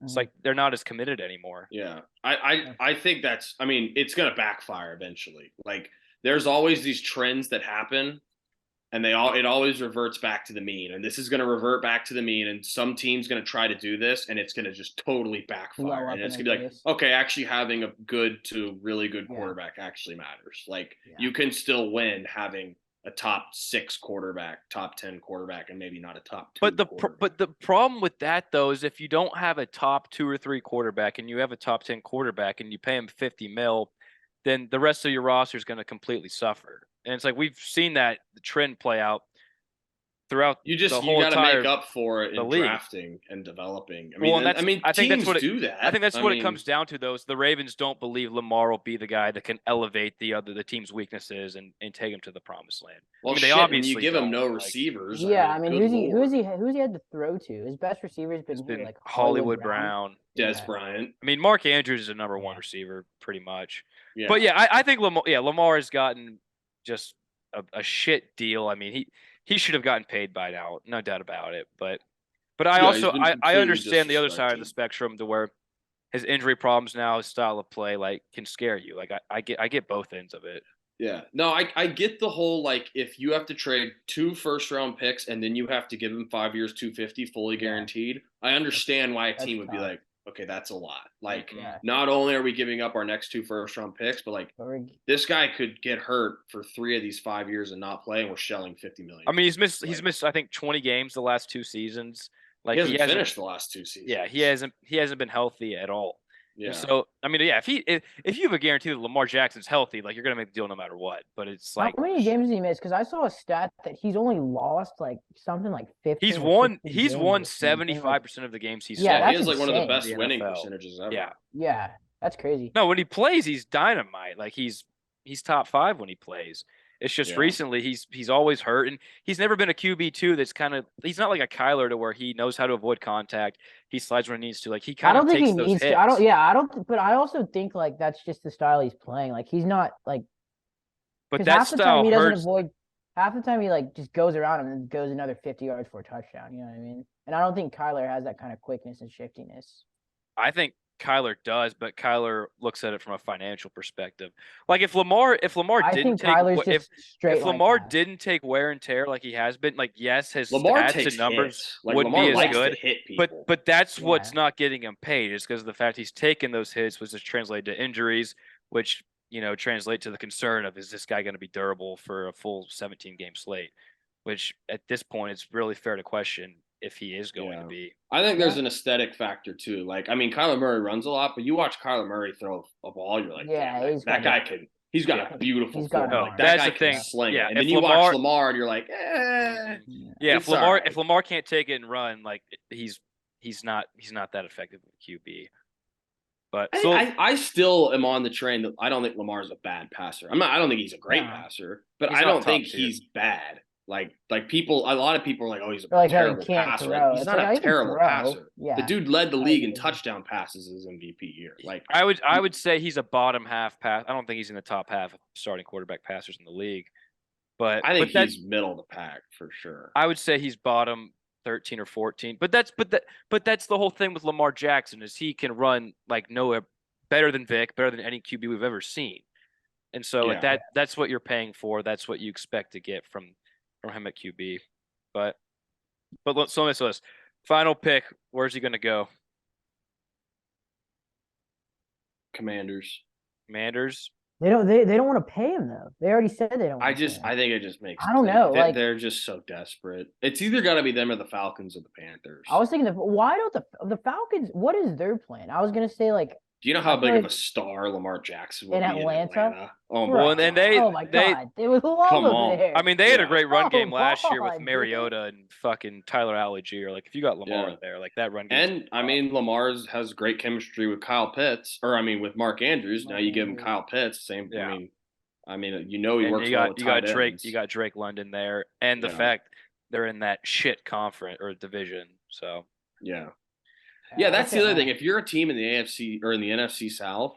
It's like they're not as committed anymore. Yeah. I think that's I mean, it's gonna backfire eventually. Like there's always these trends that happen and it always reverts back to the mean. And this is gonna revert back to the mean. And some team's gonna try to do this and it's gonna just totally backfire. And it's gonna be like, okay, actually having a good to really good quarterback actually matters. Like you can still win having a top 6 quarterback, top 10 quarterback, and maybe not a top 2. But the problem with that though is if you don't have a top 2 or 3 quarterback and you have a top 10 quarterback and you pay him 50 mil, then the rest of your roster is going to completely suffer. And it's like we've seen that trend play out throughout you the whole got to entire make up for it in league. drafting and developing. I Well, mean, and I think teams that's what do that. I think that's what it comes down to. Though, is the Ravens don't believe Lamar will be the guy that can elevate the team's weaknesses and take him to the promised land. Well, I mean, they shit, obviously when you give him no like, receivers. Yeah, I mean, who's he had to throw to? His best receiver's been like Hollywood Brown, Des Bryant. I mean, Mark Andrews is a number 1 receiver, pretty much. Yeah. But I think Lamar has gotten just a shit deal. I mean, he should have gotten paid by now, no doubt about it. But I also I understand the other side of the spectrum to where his injury problems now, his style of play, like can scare you. Like I get both ends of it. Yeah. No, I get the whole like if you have to trade 2 first-round picks and then you have to give him 5 years, 250 fully guaranteed. I understand why a team would be like, okay, that's a lot. Like, not only are we giving up our next 2 first-round picks, but like this guy could get hurt for 3 of these 5 years and not play, and we're shelling $50 million. I mean, he's missed I think 20 games the last 2 seasons. Like he hasn't finished the last 2 seasons. Yeah, he hasn't been healthy at all. Yeah. So I mean, yeah, if you have a guarantee that Lamar Jackson's healthy, like you're gonna make the deal no matter what. But it's like how many games did he miss? Because I saw a stat that he's only lost like something like 50. He's won 75% of the games he's he has like one of the best winning percentages ever. Yeah, that's crazy. No, when he plays, he's dynamite. Like he's top 5 when he plays. It's just recently he's always hurt, and he's never been a QB2 that's kind of he's not like a Kyler to where he knows how to avoid contact. He slides when he needs to. Like he kind of takes those hits. I don't. But I also think like that's just the style he's playing. Like he's not like. But that style he doesn't hurts. avoid half the time he like just goes around him and goes another 50 yards for a touchdown. You know what I mean? And I don't think Kyler has that kind of quickness and shiftiness. I think Kyler does, but Kyler looks at it from a financial perspective. Like if Lamar I didn't think take Kyler's just straight if like Lamar that. didn't take wear and tear like he has been, like yes, his Lamar stats takes and numbers hits. Like would Lamar be as likes good. to hit people. But that's what's Yeah. not getting him paid is because of the fact he's taken those hits, which has translated to injuries, which translate to the concern of is this guy going to be durable for a full 17-game slate? Which at this point, it's really fair to question if he is going to be. I think there's an aesthetic factor too. Like, I mean, Kyler Murray runs a lot, but you watch Kyler Murray throw a ball, you're like, Yeah, damn, that guy can. He's got a beautiful form. got Like, that's that guy the can thing. sling Yeah, it. And if then you Lamar- watch Lamar, and you're like, Yeah, it's all right. if Lamar can't take it and run, like he's not that effective with QB. But I still am on the train that I don't think Lamar's a bad passer. I don't think he's a great No. passer, but He's I not don't top think tier. he's bad. Like people, a lot of people are like, oh, he's a They're like, oh, he terrible can't passer. throw. He's It's not like, oh, a he can terrible throw. passer. Yeah. The dude led the league in agree. touchdown passes his MVP year. Like I would say he's a bottom half pass. I don't think he's in the top half of starting quarterback passers in the league. But I think but he's middle of the pack for sure. I would say he's bottom 13 or 14. But that's the whole thing with Lamar Jackson is he can run like nowhere better than Vic, better than any QB we've ever seen. And so like that's what you're paying for. That's what you expect to get from him at QB. But so let me final pick. Where's he going to go? Commanders. They don't want to pay him though. They already said they don't. I think it just makes. I don't know. They're just so desperate. It's either got to be them or the Falcons or the Panthers. I was thinking, why don't the Falcons? What is their plan? I was gonna say like. Do you know how big of a star Lamar Jackson will be in Atlanta? Oh my god! Oh my god! It was love over there. I mean, they had a great run game last year with Mariota and fucking Tyler Algier. Like, if you got Lamar in there, like that run game. And I mean, Lamar's has great chemistry with Kyle Pitts, with Mark Andrews. Now you give him Kyle Pitts, same. Yeah. I mean, he works well with tight ends. You got Drake London there, and the fact they're in that shit conference or division. So yeah, that's the other thing. If you're a team in the AFC or in the NFC South,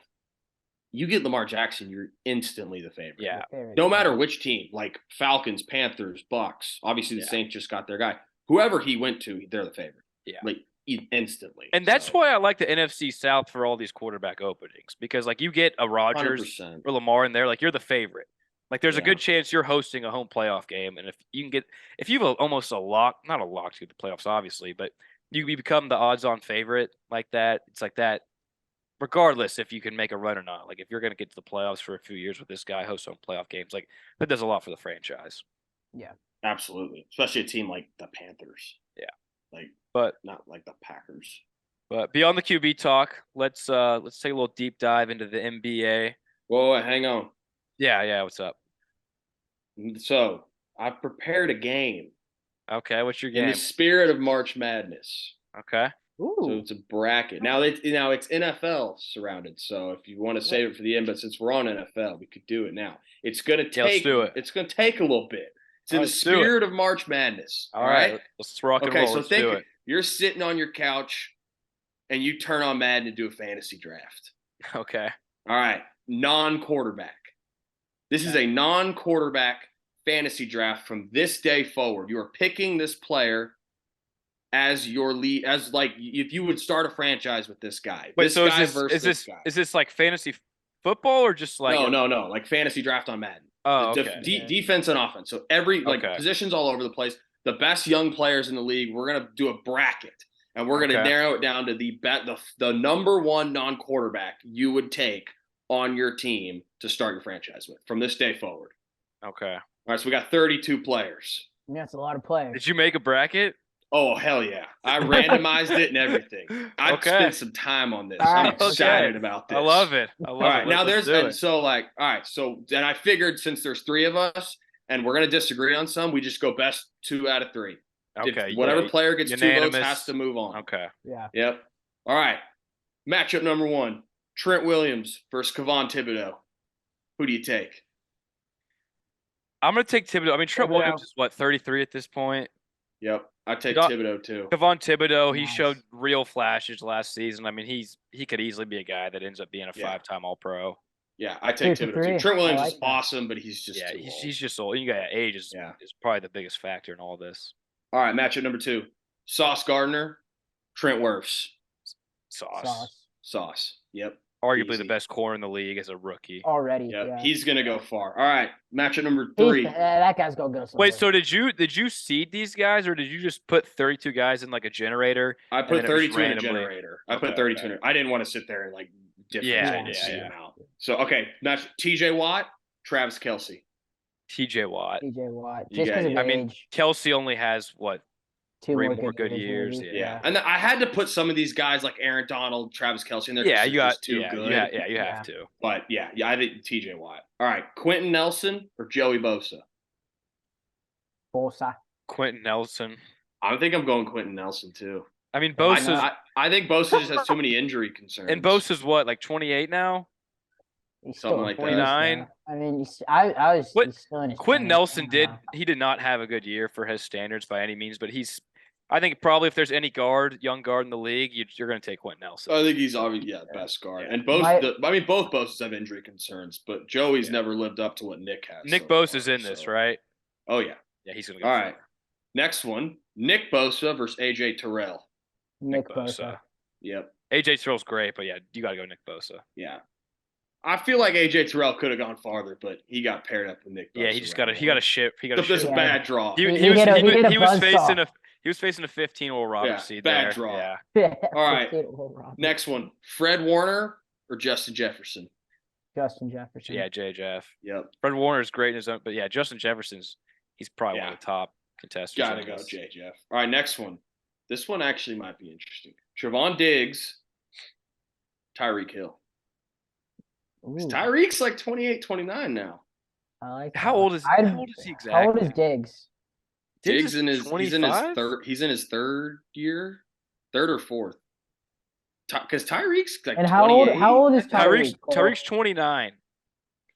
you get Lamar Jackson, you're instantly the favorite. Yeah. No matter which team, like Falcons, Panthers, Bucks. Obviously, the Saints just got their guy. Whoever he went to, they're the favorite. Yeah. Like instantly. And that's why I like the NFC South for all these quarterback openings because, like, you get a Rodgers 100%. or Lamar in there, like, you're the favorite. Like, there's a good chance you're hosting a home playoff game, and if you have almost not a lock to get the playoffs, obviously, but you become the odds-on favorite like that. It's like that, regardless if you can make a run or not. Like if you're going to get to the playoffs for a few years with this guy, host some playoff games, like that does a lot for the franchise. Yeah, absolutely. Especially a team like the Panthers. Yeah, but not like the Packers. But beyond the QB talk, let's take a little deep dive into the NBA. Whoa, hang on. Yeah. What's up? So I've prepared a game. Okay, what's your game? In the spirit of March Madness. Okay. Ooh. So it's a bracket. Now it's NFL surrounded. So if you want to save it for the end, but since we're on NFL, we could do it now. It's gonna take. Let's do it. It's gonna take a little bit. It's in the spirit of March Madness. All right. Let's rock and roll. So let's do it. You're sitting on your couch, and you turn on Madden to do a fantasy draft. Okay. All right. Non-quarterback. This is a non-quarterback fantasy draft from this day forward. You are picking this player as your lead, as like if you would start a franchise with this guy. Wait, so is this like fantasy football or just like no, like fantasy draft on Madden? Oh, okay. Defense and offense. So every positions all over the place. The best young players in the league. We're gonna do a bracket, and we're gonna narrow it down to the number one non-quarterback you would take on your team to start your franchise with from this day forward. Okay. All right, so we got 32 players. Yeah, that's a lot of players. Did you make a bracket? Oh, hell yeah. I randomized it and everything. I spent some time on this. I'm excited about this. I love it. All right, now then I figured since there's three of us and we're going to disagree on some, we just go best 2 out of 3. Okay. Whatever player gets unanimous. 2 votes has to move on. Okay. Yeah. Yep. All right. Matchup number 1, Trent Williams versus Kayvon Thibodeau. Who do you take? I'm going to take Thibodeau. I mean, Trent Williams is, 33 at this point? Yep. I take Thibodeau, too. Kayvon Thibodeau, he showed real flashes last season. I mean, he could easily be a guy that ends up being a 5-time All-Pro. Yeah, I take 3 Thibodeau for too. 3. Trent Williams I is like that. awesome, but he's just Yeah, too old. he's just old. You got age is probably the biggest factor in all this. All right, matchup number 2. Sauce Gardner, Trent Wirfs. Sauce. Yep. Arguably Easy. the best corner in the league as a rookie. Already. Yep. Yeah. He's gonna go far. All right, matchup number 3. That guy's gonna go somewhere. Wait, so did you seed these guys, or did you just put 32 guys in like a generator? I put 32 in a randomly... generator. I put Okay, 32 in it. I didn't want to sit there and like see them out. So match TJ Watt, Travis Kelce. TJ Watt. Just because of age. Kelce only has what? 2 more good years. Yeah. And I had to put some of these guys like Aaron Donald, Travis Kelce in there. Yeah, you got too good. You have to. But I think TJ Watt. All right, Quentin Nelson or Joey Bosa? Quentin Nelson. I think I'm going Quentin Nelson too. I mean, Bosa's. I think Bosa just has too many injury concerns. And Bosa's what, like 28 now? He's something like 29. I mean, he's still in his Quentin 20s. Nelson did not have a good year for his standards by any means, but I think probably if there's any young guard in the league, you're going to take Quentin Nelson. I think he's obviously best guard. Yeah. And both Bosas have injury concerns, but Joey's never lived up to what Nick has. Nick Bosa's in this, right? Oh yeah. Yeah, he's going to go. All right. Next one, Nick Bosa versus AJ Terrell. Nick Bosa. Yep. AJ Terrell's great, but yeah, you got to go Nick Bosa. Yeah. I feel like AJ Terrell could have gone farther, but he got paired up with Nick Bosa. Yeah, he got a ship. There's a bad draw. He was facing a 15 Will Rodgers seed bad there. draw. Yeah. All right. Next one, Fred Warner or Justin Jefferson? Justin Jefferson. Yeah, JJF. Yep. Fred Warner's great in his own, but yeah, Justin Jefferson's he's probably one of the top contestants. Gotta go, JJF. All right, next one. This one actually might be interesting. Trevon Diggs, Tyreek Hill. Tyreek's like 28, 29 now. I like How old is he exactly? How old is Diggs? Diggs he's in his third year, third or fourth. Because Tyreek's like. And 28. how old is Tyreek? Tyreek's 29.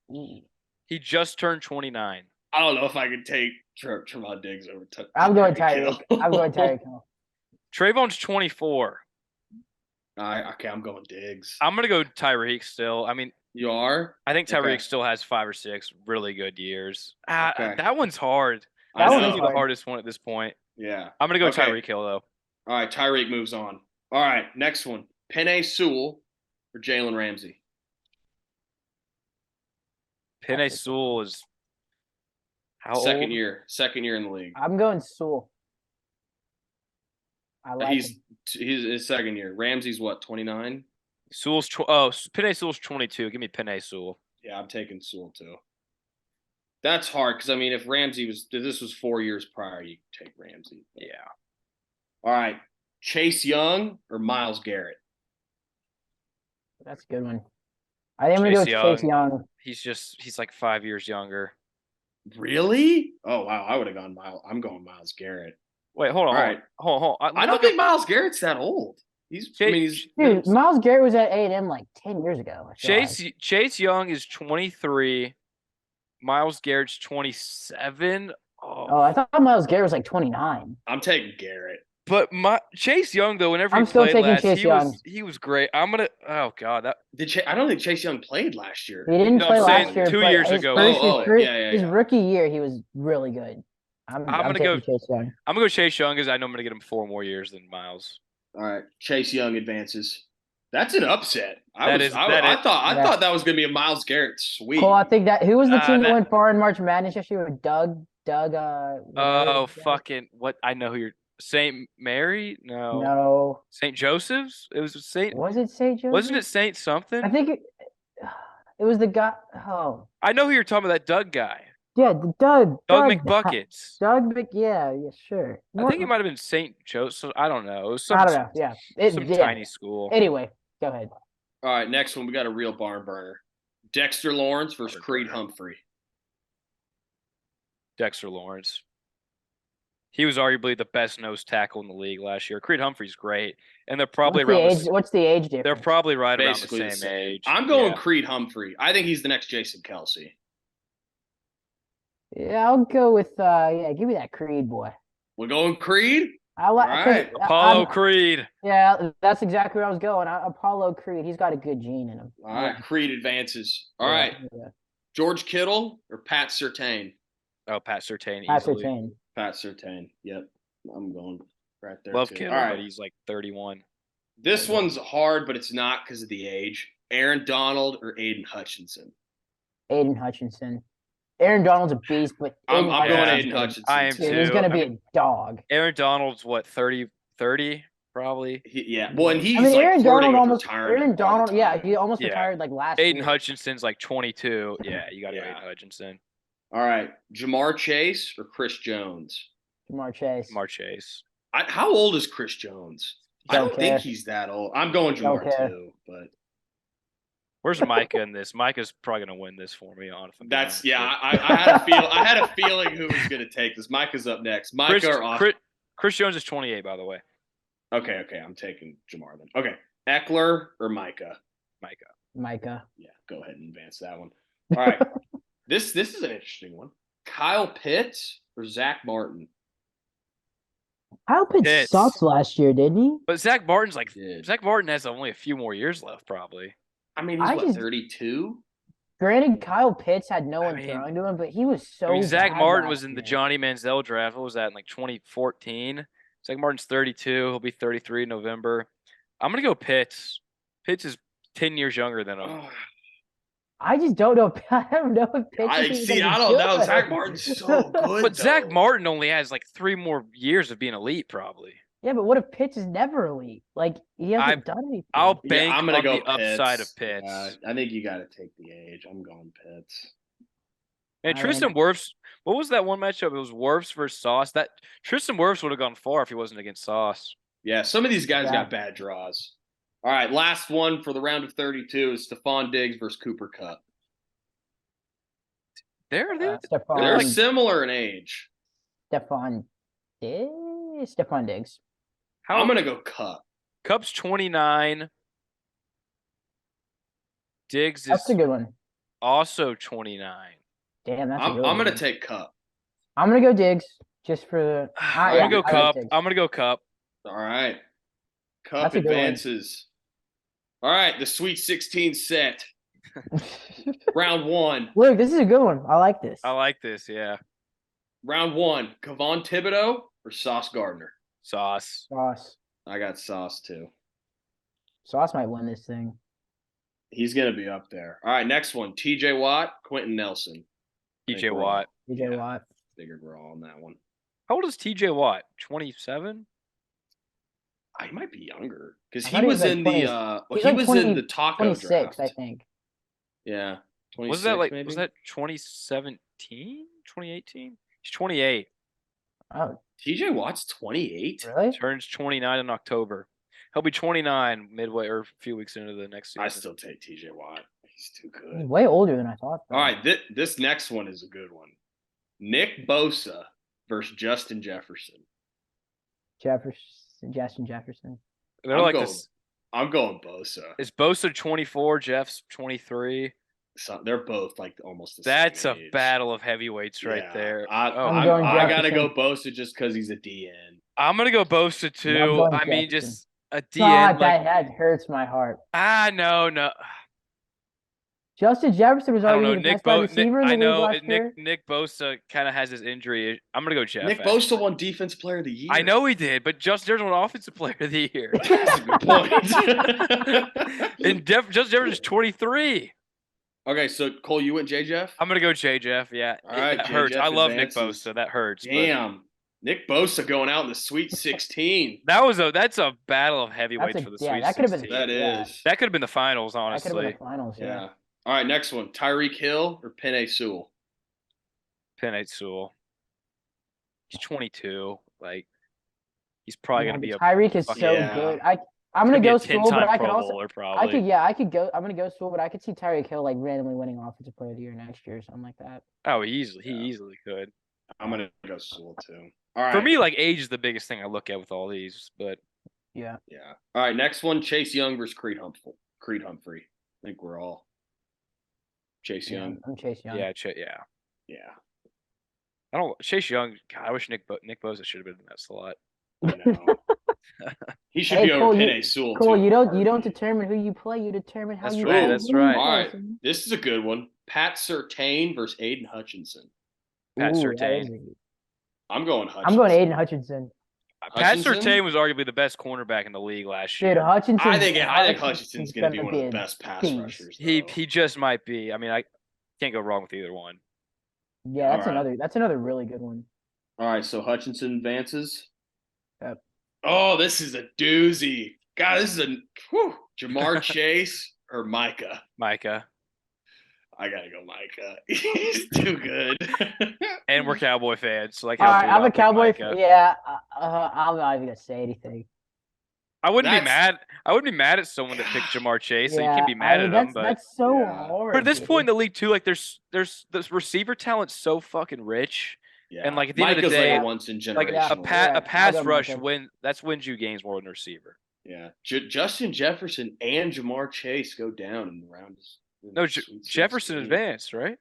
He just turned 29. I don't know if I could take Trevon Diggs over. I'm going Tyreek. I'm going Tyreek Hill. Trayvon's 24. Okay, I'm going Diggs. I'm gonna go Tyreek still. I mean, you are. I think Tyreek still has 5 or 6 really good years. Okay. That one's hard. That That's one's the hardest one at this point. Yeah. I'm gonna go Tyreek Hill though. All right, Tyreek moves on. All right, next one: Penei Sewell or Jalen Ramsey. Penei Sewell is how old? Second year in the league. I'm going Sewell. I like he's his second year. Ramsey's what, 29? Penei Sewell's 22. Give me Penei Sewell. Yeah, I'm taking Sewell too. That's hard because I mean, if this was 4 years prior, you take Ramsey. Yeah. All right, Chase Young or Myles Garrett. That's a good one. I think I'm gonna go with Chase Young. He's like 5 years younger. Really? Oh wow, I would have gone Myles. I'm going Myles Garrett. Wait, hold on. All right. Hold on. I don't think Myles Garrett's that old. Dude, Myles Garrett was at A&M like 10 years ago. Chase Young is 23. Myles Garrett's 27. Oh, I thought Myles Garrett was like 29. I'm taking Garrett. But Chase Young though, whenever he played last, he was great. I don't think Chase Young played last year. He didn't play last year. 2 years ago. His rookie year, he was really good. I'm gonna go Chase Young. I'm gonna go Chase Young because I know I'm gonna get him 4 more years than Myles. All right, Chase Young advances. That's an upset. I thought that was gonna be a Myles Garrett sweep. Well, I think who was the team that went far in March Madness yesterday with Doug. Fucking what? I know who you're. St. Mary? No. St. Joseph's? It was St. Was it St. Joseph? Wasn't it St. something? I think it was the guy. Oh. I know who you're talking about. That Doug guy. Yeah, Doug McBuckets. Yeah, sure. I think it might have been St. Joseph. I don't know. It was I don't know. Yeah. Some tiny school. Anyway, go ahead. All right, next one. We got a real barn burner. Dexter Lawrence versus Creed Humphrey. Dexter Lawrence. He was arguably the best nose tackle in the league last year. Creed Humphrey's great, and they're probably what's the age difference? They're probably right around the same age. I'm going Creed Humphrey. I think he's the next Jason Kelce. Yeah, I'll go with give me that Creed boy. We're going Creed? I All like right. Apollo Creed. Yeah, that's exactly where I was going. Apollo Creed, he's got a good gene in him. All right. Creed advances. All Yeah, right. yeah. George Kittle or Pat Surtain? Oh, Pat Surtain Pat easily. Surtain. Pat Surtain. Yep. I'm going right there. Love too. Kittle, All right. but he's like 31. This one's hard, but it's not because of the age. Aaron Donald or Aiden Hutchinson? Aiden Hutchinson. Aaron Donald's a beast, but I'm Aiden going Hutchinson's Aiden gonna- Hutchinson. I am Dude, too. he's gonna I be mean, a dog. Aaron Donald's what, 30 probably? Yeah. Well, and he's I mean, like Aaron flirting Donald with almost. retirement Aaron all the Donald, yeah, time. he almost Yeah. retired like last Aiden year. Hutchinson's like 22. Yeah, you got to go Yeah. Aiden Hutchinson. All right. Jamar Chase or Chris Jones? Jamar Chase. Jamar Chase. How old is Chris Jones? I Don't don't think care. he's that old. I'm going Don't Jamar care. too, but Where's Micah in this? Micah's probably gonna win this for me. Honestly, that's I had a feeling who was gonna take this. Micah's up next. Micah or Austin? Chris Jones is 28, by the way. Okay, I'm taking Jamar then. Okay, Eckler or Micah? Micah. Yeah, go ahead and advance that one. All right, this is an interesting one. Kyle Pitts or Zach Martin? Kyle Pitts sucked last year, didn't he? But Zach Martin's like Did. Zach Martin has only a few more years left, probably. I mean, he's 32. Granted, Kyle Pitts had no one mean- throwing to him, but he was so. I mean, Zach bad Martin last was in the year. Johnny Manziel draft. What was that in like 2014? Zach Martin's 32. He'll be 33 in November. I'm gonna go Pitts. Pitts is 10 years younger than him. I just don't know. I don't know if Pitts. I don't know. Zach Martin's so good. But Zach Martin only has like 3 more years of being elite, probably. Yeah, but what if Pitts is never elite? Like he hasn't done anything. I'll bank I'm gonna on go the upside of Pitts. Pitts. I think you got to take the age. I'm going Pitts. And Tristan Wirfs, what was that one matchup? It was Wirfs versus Sauce. That Tristan Wirfs would have gone far if he wasn't against Sauce. Yeah, some of these guys got bad draws. All right, last one for the round of 32 is Stephon Diggs versus Cooper Kupp. They're similar in age. Stephon Diggs. I'm gonna go Kupp. Kupp's 29. Diggs is That's a good one. also 29. Damn, that's I'm gonna take Kupp. I'm gonna go Diggs just for the. I'm gonna go Kupp. I'm gonna go Kupp. All right, Kupp advances. All right, the Sweet 16 set. Round 1. Look, this is a good one. I like this. I like this. Yeah. Round 1. Kayvon Thibodeau or Sauce Gardner? Sauce. I got Sauce too. Sauce might win this thing. He's gonna be up there. All right, next one. TJ Watt, Quentin Nelson. TJ Watt. TJ Watt. Figured we're all on that one. How old is TJ Watt? 27? He might be younger because he was in the in the taco 26, draft. I think. Yeah. Was that like maybe? was that 2017? 2018? He's 28. Oh. TJ Watt's 28? Really? Turns 29 in October. He'll be 29 midway or a few weeks into the next season. I still take TJ Watt. He's too good. He's way older than I thought. All right, this next one is a good one. Nick Bosa versus Justin Jefferson. Justin Jefferson. They're like this. I'm going Bosa. Is Bosa 24? Jeff's 23. So they're both like almost the That's same a age. battle of heavyweights right there. I gotta go Bosa just because he's a DN. I'm gonna go Bosa too. I mean, just a DN. God, that hurts my heart. No. Justin Jefferson was already the best wide receiver in the I league know last year. Nick Bosa kind of has his injury. I'm gonna go Jeff. Nick Bosa won Defensive Player of the Year. I know he did, but Justin Jefferson won Offensive Player of the Year. That's a good point. And Justin Jefferson's 23. Okay, so Cole, you went J Jeff? I'm gonna go J Jeff. Yeah, all right. That hurts. I love advances. Nick Bosa. That hurts. Damn, Nick Bosa going out in the Sweet 16. That's a battle of heavyweights for the Sweet 16. That could have been. That could have been the finals. Honestly, that could have been the finals. Yeah. All right, next one: Tyreek Hill or Penei Sewell? Penei Sewell. He's 22. Like, he's probably gonna be a Tyreek is so good. I'm gonna go Sewell, but I could also. I could go. I'm gonna go Sewell, but I could see Tyreek Hill like randomly winning Offensive Player of the Year next year or something like that. Oh, he easily could. I'm gonna go Sewell too. All right. For me, like age is the biggest thing I look at with all these, but yeah. All right, next one: Chase Young versus Creed Humphrey. I think we're all Chase Young. I'm Chase Young. Yeah. Yeah. I don't Chase Young. God, I wish Nick Bosa should have been in that slot. I know. He should Hey, be over Cole, Penei Sewell Cole, too. you don't determine who you play. You determine how That's you right, play. that's Who you right. All play, right, son. this is a good one. Pat Surtain versus Aiden Hutchinson. Pat Ooh, Surtain. I'm going Hutchinson. I'm going Aiden Hutchinson. Pat Hutchinson? Surtain was arguably the best cornerback in the league last Dude, year. I think Hutchinson's going to be one of the best pass beast. rushers. He though. just might be. I mean, I can't go wrong with either one. Yeah, All right. that's another really good one. All right, so Hutchinson advances. Yep. Oh, this is a doozy. God, this is a Jamar Chase or Micah. Micah. I gotta go Micah. He's too good. And we're Cowboy fans. So like All how right, I'm a Cowboy. Micah. Yeah, I'm not even gonna say anything. I wouldn't be That's- mad. I wouldn't be mad at someone that picked Jamar Chase. So you Yeah, can't be mad I mean, at him. But that's so Yeah. hard. but at this dude. point in the league too, like there's the receiver talent's so fucking rich. Yeah. And like at the end of the Micah's day, like a once in like generational. Yeah. a pass I'll go rush Micah. wins you games more than a receiver. Yeah. Justin Jefferson and Jamar Chase go down in the round. No, Jefferson advanced, right?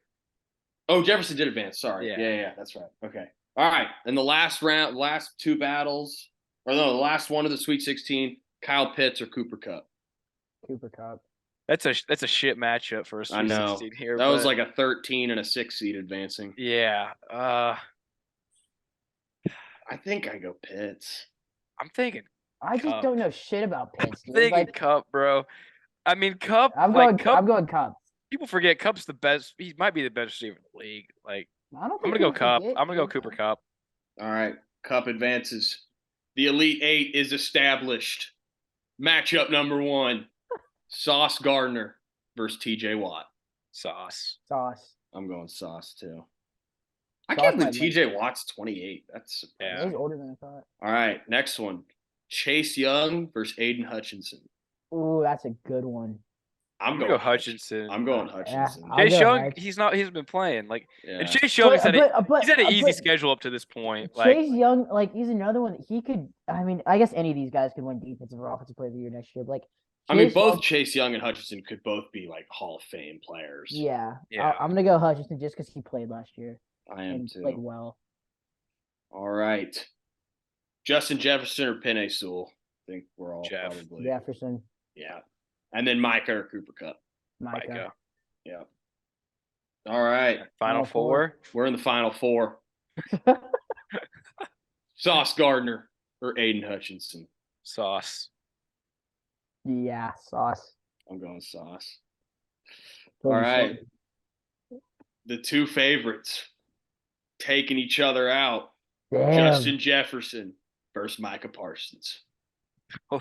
Oh, Jefferson did advance. Sorry. Yeah. Yeah, that's right. Okay. All right. And the last round, last two battles, or no, the last one of the Sweet 16, Kyle Pitts or Cooper Kupp. Cooper Kupp. That's a shit matchup for a Sweet I know. 16 here. That was like a 13 and a 6 seed advancing. Yeah. I think I go Pitts. I'm thinking. I just Kupp. don't know shit about Pitts. Dude. Thinking Like, Cup, bro. I mean, Cup. I'm like Cup. going Kupp. People forget Cup's the best. He might be the best receiver in the league. Like I don't I'm think gonna go people Cup. forget, I'm gonna go dude. Cooper Cup. All right. Cup advances. The Elite Eight is established. Matchup number 1, Sauce Gardner versus TJ Watt. Sauce. Sauce. I'm going Sauce too. I Sauce can't believe might TJ Watt's 28. That's Yeah. He's older than I thought. All right. Next one. Chase Young versus Aiden Hutchinson. Ooh, that's a good one. I'm gonna going go Hutchinson. I'm going Hutchinson. I'll Chase go Young, Hutch. he's been playing. Like Yeah. and Chase Young he's had an easy but schedule up to this point. Like Chase Young, like he's another one that he could. I mean, I guess any of these guys could win defensive or offensive player of the year next year. But like, I mean, Chase both Young- Chase Young and Hutchinson could both be like Hall of Fame players. Yeah, Yeah. I'm gonna go Hutchinson just because he played last year I am and too. played well. All right. Justin Jefferson or Penei Sewell? I think we're all Jeff. probably. Jefferson, Yeah. And then Micah or Cooper Kupp. Micah. Yeah. All right. Final four. We're in the final 4. Sauce Gardner or Aiden Hutchinson. Sauce. Yeah, Sauce. I'm going Sauce. Those All are right. so- The two favorites taking each other out. Damn. Justin Jefferson versus Micah Parsons. I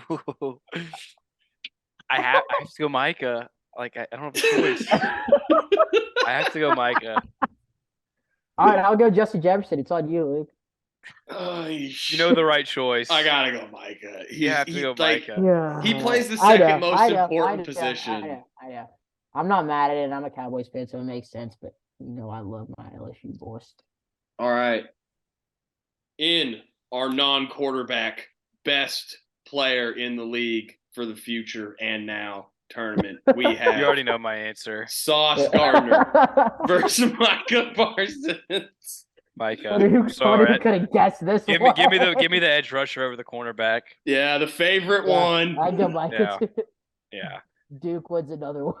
have to go Micah. Like I don't have a choice. I have to go Micah. All right, I'll go Justin Jefferson. It's on you, Luke. You know the right choice. I gotta go Micah. You have to go like, Micah. Yeah. He plays the I second know, most I know, important I know, position. I know. I'm not mad at it. I'm a Cowboys fan, so it makes sense. But you know, I love my LSU boys. All right. In our non-quarterback best player in the league for the future and now tournament, we have You already know my answer. Sauce Gardner versus Micah Parsons. Micah. Who Sorry. could have guessed this? Give me the edge rusher over the cornerback. Yeah, the favorite Yeah, one. I go Micah. Yeah. too. Yeah. Duke wins another one.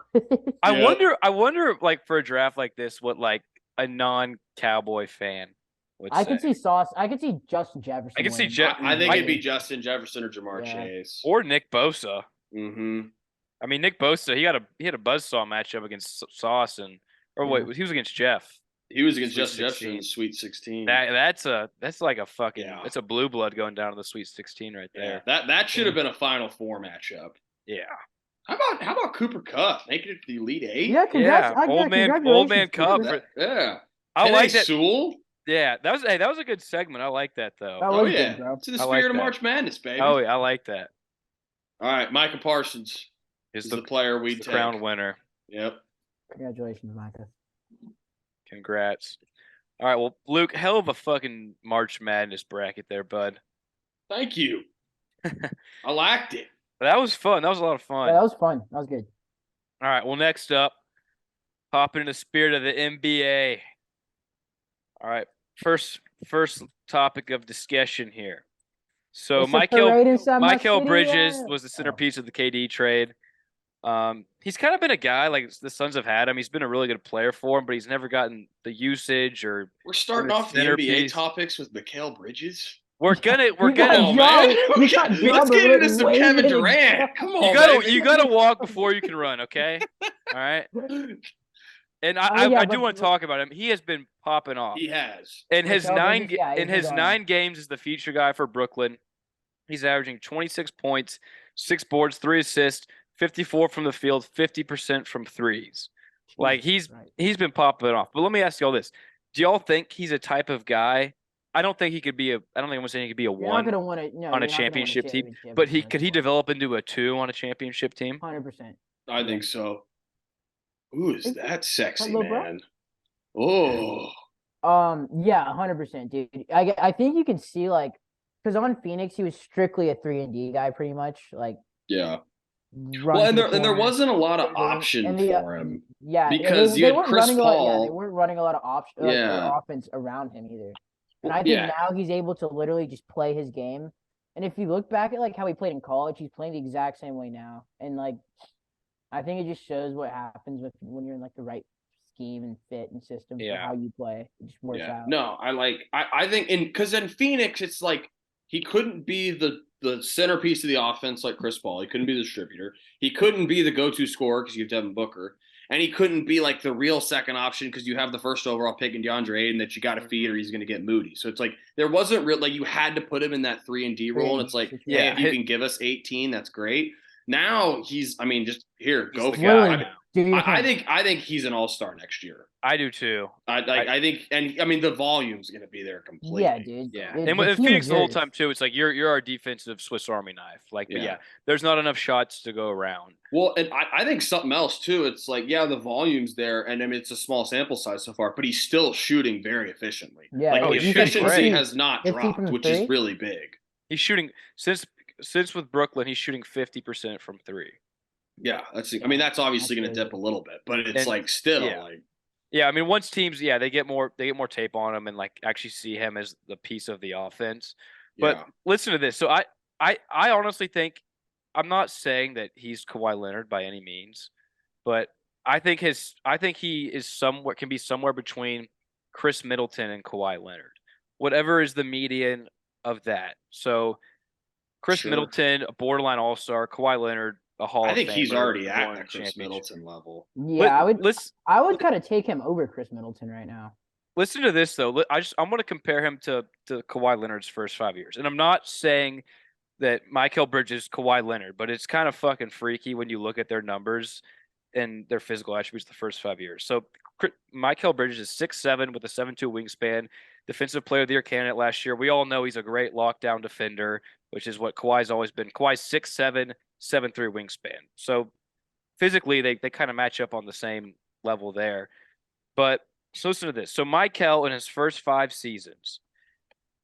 I Yeah. wonder like for a draft like this what like a non-Cowboy fan would I say. can see Sauce. I can see Justin Jefferson. I can see winning. I think it'd be Mike- Justin Jefferson or Jamar Yeah. Chase. Or Nick Bosa. Mm-hmm. I mean Nick Bosa, he had a buzzsaw matchup against Sauce or wait, he was against Jeff. He was against Sweet Justin Jefferson in 16. the Sweet 16. That's like a fucking Yeah. it's a blue blood going down to the Sweet 16 right yeah, there. that should have been a Final Four matchup. Yeah. How about Cooper Kupp making it to the Elite Eight? Yeah, congrats. Yeah, old man Cup. Yeah. I Penei like that. Sewell. Yeah, that was a good segment. I like that though. That Oh was yeah, good, bro. to the I spirit like of that. March Madness, baby. Oh, yeah, I like that. All right, Micah Parsons Is is the player we the take. crown winner. Yep. Congratulations, Micah. Congrats. All right, well, Luke, hell of a fucking March Madness bracket there, bud. Thank you. I liked it. That was fun. That was a lot of fun. Yeah, that was fun. That was good. All right, well, next up, hopping in the spirit of the NBA. All right, first topic of discussion here. So It's a parade inside my Mikal city, Bridges yeah. was the centerpiece of the KD trade. He's kind of been a guy like the Suns have had him. He's been a really good player for him, but he's never gotten the usage or We're starting been a off the NBA centerpiece. topics with Mikal Bridges. We're gonna Come on, man. Let's get into some Kevin Durant. Come on, you gotta walk before you can run, okay? All right. And I do want to talk about him. He has been popping off. He has. In his Mikal Bridges, yeah, he's been going 9 games as the feature guy for Brooklyn, he's averaging 26 points, 6 boards, 3 assists, 54 from the field, 50% from threes. Like he's been popping off. But let me ask you all this: do y'all think he's a type of guy? I don't think he could be I don't think I'm saying he could be a You're not 1 gonna win it. No, on you're a not gonna win championship team. championship But with could he one. develop into a 2 on a championship team? 100%. I think so. Who is that sexy Hello, bro? man? Oh, Yeah, 100%, dude. I think you can see like, because on Phoenix he was strictly a 3-and-D guy, pretty much. Like, yeah. run Well, to the and there corner. wasn't a lot of And option the, for him. Yeah, Because they you had weren't Chris running a lot. Yeah, they Paul. weren't running a lot of options, Yeah. or offense around him either. And Well, I think yeah. now he's able to literally just play his game. And if you look back at like how he played in college, he's playing the exact same way now. And like, I think it just shows what happens when you're in like the right scheme and fit and system for Yeah. how you play. It just works out. No, I think because in Phoenix it's like he couldn't be the centerpiece of the offense like Chris Paul. He couldn't be the distributor. He couldn't be the go-to scorer because you have Devin Booker. And he couldn't be like the real second option because you have the first overall pick in DeAndre Ayton that you got to feed or he's going to get moody. So it's like there wasn't real like you had to put him in that 3-and-D role. And it's like, hey, if you can give us 18, that's great. Now he's, I mean, just here, go for it. I think he's an all-star next year. I do too. I think, and I mean, the volume's going to be there completely. Yeah, dude. Yeah, and with Phoenix the whole time too, it's like you're our defensive Swiss Army knife. Like, but yeah, there's not enough shots to go around. Well, and I think something else too. It's like, yeah, the volume's there, and I mean, it's a small sample size so far, but he's still shooting very efficiently. Yeah, like the efficiency has not dropped, which is really big. He's shooting since with Brooklyn, he's shooting 50% from 3. Yeah, I mean, that's obviously going to dip a little bit, but it's like still like. Yeah, I mean, once teams, they get more tape on him and like actually see him as the piece of the offense. But listen to this. So I honestly think, I'm not saying that he's Kawhi Leonard by any means, but I think he is can be somewhere between Chris Middleton and Kawhi Leonard, whatever is the median of that. So Chris Middleton, a borderline all-star, Kawhi Leonard, a Hall of Famer. I think he's already at the Chris Middleton level. Yeah, I would kind of take him over Chris Middleton right now. Listen to this though. I'm going to compare him to Kawhi Leonard's first 5 years, and I'm not saying that Mikal Bridges, Kawhi Leonard, but it's kind of fucking freaky when you look at their numbers and their physical attributes the first 5 years. So Mikal Bridges is 6'7" with a 7'2" wingspan, defensive player of the year candidate last year. We all know he's a great lockdown defender, which is what Kawhi's always been. Kawhi's 6'7", 7'3" wingspan. So physically they kind of match up on the same level there. But so listen to this. So Mikal in his first 5 seasons,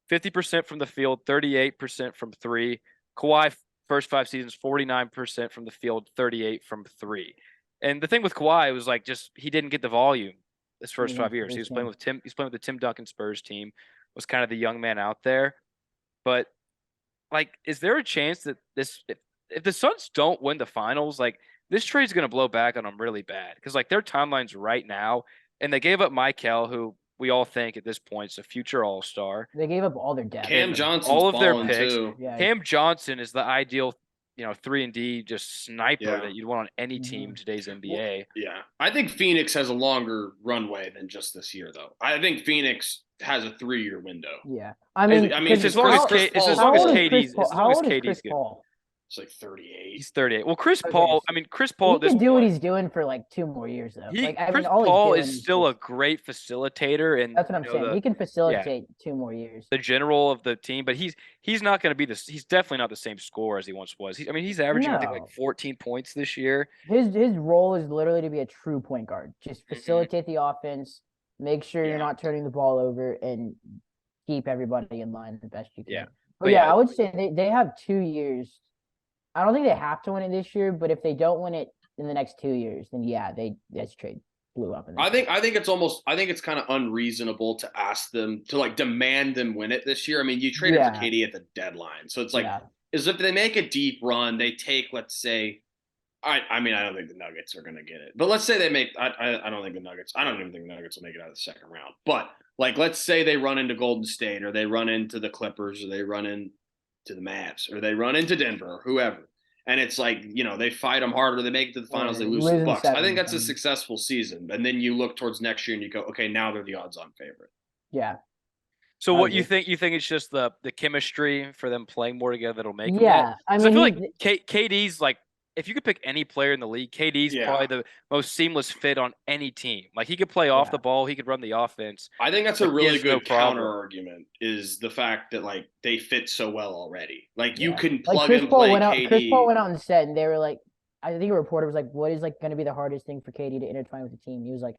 50% from the field, 38% from 3. Kawhi first 5 seasons, 49% from the field, 38 from 3. And the thing with Kawhi was like just he didn't get the volume his first 5 years. He was playing with the Tim Duncan Spurs team, was kind of the young man out there. But like, is there a chance that if the Suns don't win the finals, like this trade's gonna blow back on them really bad? Because like their timeline's right now, and they gave up Mikal, who we all think at this point is a future all-star. They gave up all their depth. Cam Johnson, all of their picks. Too. Yeah. Cam Johnson is the ideal, 3-and-D just sniper that you'd want on any team in today's NBA. Yeah, I think Phoenix has a longer runway than just this year, though. I think Phoenix has a 3-year window. Yeah, I mean, it's as long as KD's good. It's like 38. He's 38. Well, Chris Paul. I mean, Chris Paul. He can do what he's doing for like 2 more years, though. Chris Paul is still a great facilitator, and that's what I'm saying. He can facilitate 2 more years. The general of the team, but he's not going to be this. He's definitely not the same scorer as he once was. He's averaging I think like 14 points this year. His role is literally to be a true point guard. Just facilitate the offense, make sure you're not turning the ball over, and keep everybody in line the best you can. Yeah. But I would say they have 2 years. I don't think they have to win it this year, but if they don't win it in the next 2 years, then let's trade. blew up. I think it's kind of unreasonable to ask them to like demand them win it this year. I mean, you traded for KD at the deadline, so it's like as if they make a deep run, they take, let's say, I mean, I don't think the Nuggets are going to get it, but let's say they make. I don't think the Nuggets. I don't even think the Nuggets will make it out of the second round. But like, let's say they run into Golden State, or they run into the Clippers, or they run into the Mavs, or they run into Denver, or whoever. And it's like, they fight them harder. They make it to the finals. They lose to the Bucks. I think that's a successful season. And then you look towards next year and you go, okay, now they're the odds-on favorite. Yeah. So what you think? You think it's just the chemistry for them playing more together that'll make them that? I mean, I feel like KD's like, if you could pick any player in the league, KD's probably the most seamless fit on any team. Like, he could play off the ball, he could run the offense. I think that's a really good counter argument, is the fact that like they fit so well already. Like you can plug and play KD. Chris Paul went out and said, and they were like, I think a reporter was like, "What is like going to be the hardest thing for KD to intertwine with the team?" He was like,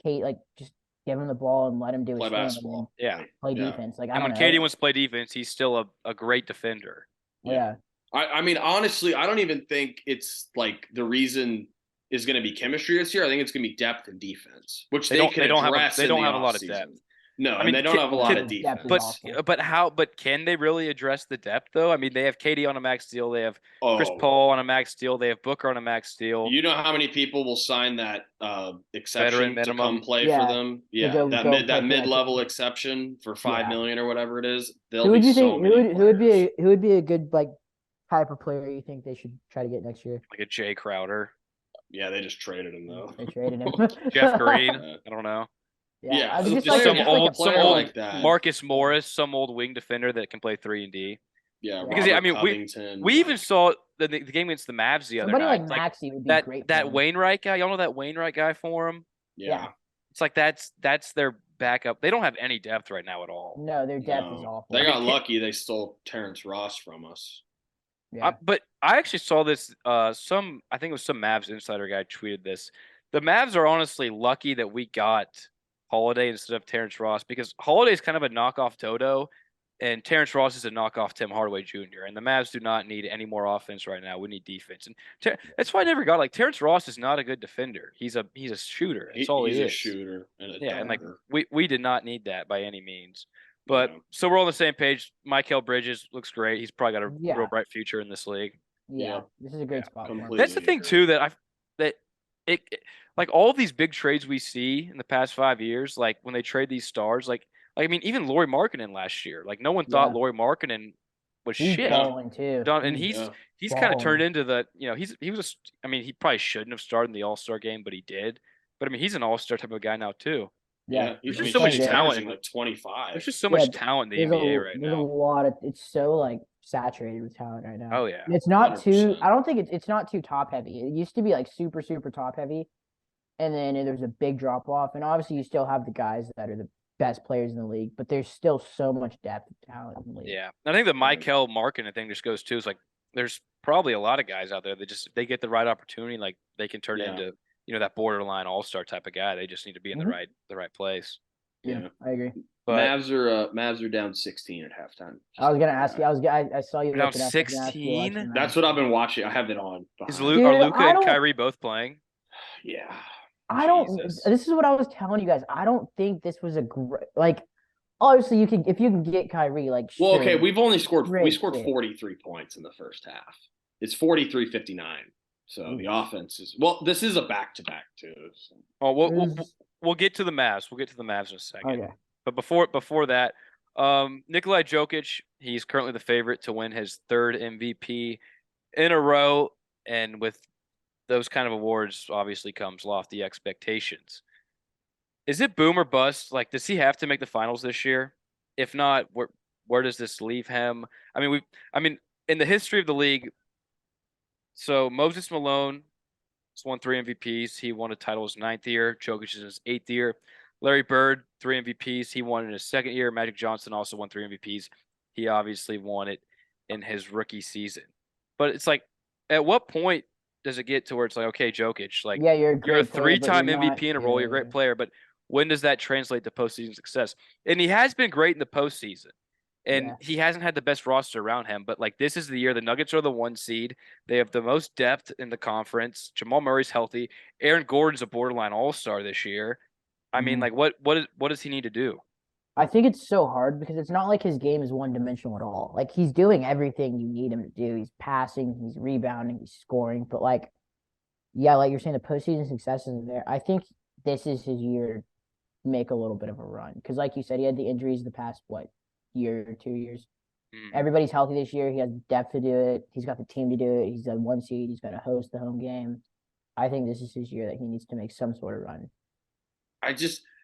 "Kate, like just give him the ball and let him do his thing, basketball. Play defense." Like, and when KD wants to play defense, he's still a great defender. Yeah. I mean, honestly, I don't even think it's like the reason is going to be chemistry this year. I think it's going to be depth and defense, which they don't have. They don't have a lot of depth. No, I mean, they don't have a lot of defense. But can they really address the depth though? I mean, they have KD on a max deal. They have Chris Paul on a max deal. They have Booker on a max deal. You know how many people will sign that exception to come play for them? Yeah, that mid-level exception for $5 million or whatever it is. Who would be a good like type of player you think they should try to get next year? Like a Jay Crowder. Yeah, they just traded him though. They traded him. Jeff Green. I don't know. Yeah, just some old like that. Marcus Morris, some old wing defender that can play 3 and D. Yeah, because I mean, we even saw the game against the Mavs the other night. Somebody like Maxey would be great. That Wainwright guy, y'all know that Wainwright guy for him? Yeah. It's like that's their backup. They don't have any depth right now at all. No, their depth is awful. They got lucky. They stole Terrence Ross from us. Yeah. But I actually saw this. I think it was some Mavs insider guy tweeted this. The Mavs are honestly lucky that we got Holiday instead of Terrence Ross, because Holiday is kind of a knockoff Dodo, and Terrence Ross is a knockoff Tim Hardaway Jr. And the Mavs do not need any more offense right now. We need defense, and that's why I never got Terrence Ross is not a good defender. He's a shooter. That's all he is. He's a shooter and a dunker. And like we did not need that by any means. But so we're on the same page. Mikal Bridges looks great. He's probably got a real bright future in this league. Yeah, this is a great spot. That's the thing too that like all of these big trades we see in the past 5 years, like when they trade these stars, like I mean, even Lauri Markkanen last year, like no one thought Lauri Markkanen was shit. Too. And he's kind of turned into the he probably shouldn't have started in the All-Star game, but he did. But I mean, he's an All-Star type of guy now too. Yeah, there's just so much talent in like 25. There's just so much talent in the NBA right now. There's a lot of it's so like saturated with talent right now. Oh yeah. And it's not 100%. Too I don't think it's not too top heavy. It used to be like super top heavy. And then there's a big drop off. And obviously you still have the guys that are the best players in the league, but there's still so much depth of talent in the league. Yeah. I think the Mikal Markkanen thing just goes too. Is like there's probably a lot of guys out there that just if they get the right opportunity, like they can turn into that borderline all-star type of guy. They just need to be in the right place. Yeah, I agree. But Mavs are down 16 at halftime. I was gonna ask you. I saw you down 16. That's what I've been watching. I have it on. Are Luka and Kyrie both playing? Yeah. I don't. This is what I was telling you guys. I don't think this was a great Obviously, if you can get Kyrie, like. Well, okay, we scored 43 points in the first half. It's 43-59. So the offense is this is a back-to-back too. So. Oh, we'll get to the Mavs. We'll get to the Mavs in a second. Okay. But before that, Nikola Jokic, he's currently the favorite to win his 3rd MVP in a row, and with those kind of awards, obviously comes lofty expectations. Is it boom or bust? Like, does he have to make the finals this year? If not, where does this leave him? I mean, in the history of the league. So Moses Malone has won 3 MVPs. He won a title his 9th year. Jokic is his 8th year. Larry Bird, 3 MVPs. He won in his 2nd year. Magic Johnson also won 3 MVPs. He obviously won it in his rookie season. But it's like, at what point does it get to where it's like, okay, Jokic, like you're a 3-time MVP in a row. You're a great player, but when does that translate to postseason success? And he has been great in the postseason. And Yeah. he hasn't had the best roster around him, but like this is the year the Nuggets are the 1 seed. They have the most depth in the conference. Jamal Murray's healthy. Aaron Gordon's a borderline all-star this year. I mean, like what does he need to do? I think it's so hard because it's not like his game is one dimensional at all. Like he's doing everything you need him to do. He's passing, he's rebounding, he's scoring. But like, yeah, like you're saying, the postseason success isn't there. I think this is his year to make a little bit of a run because, like you said, he had the injuries the past year or 2 years. Everybody's healthy this year. He has depth to do it. He's got the team to do it. He's a 1 seed. He's got to host the home game. I think this is his year that he needs to make some sort of run.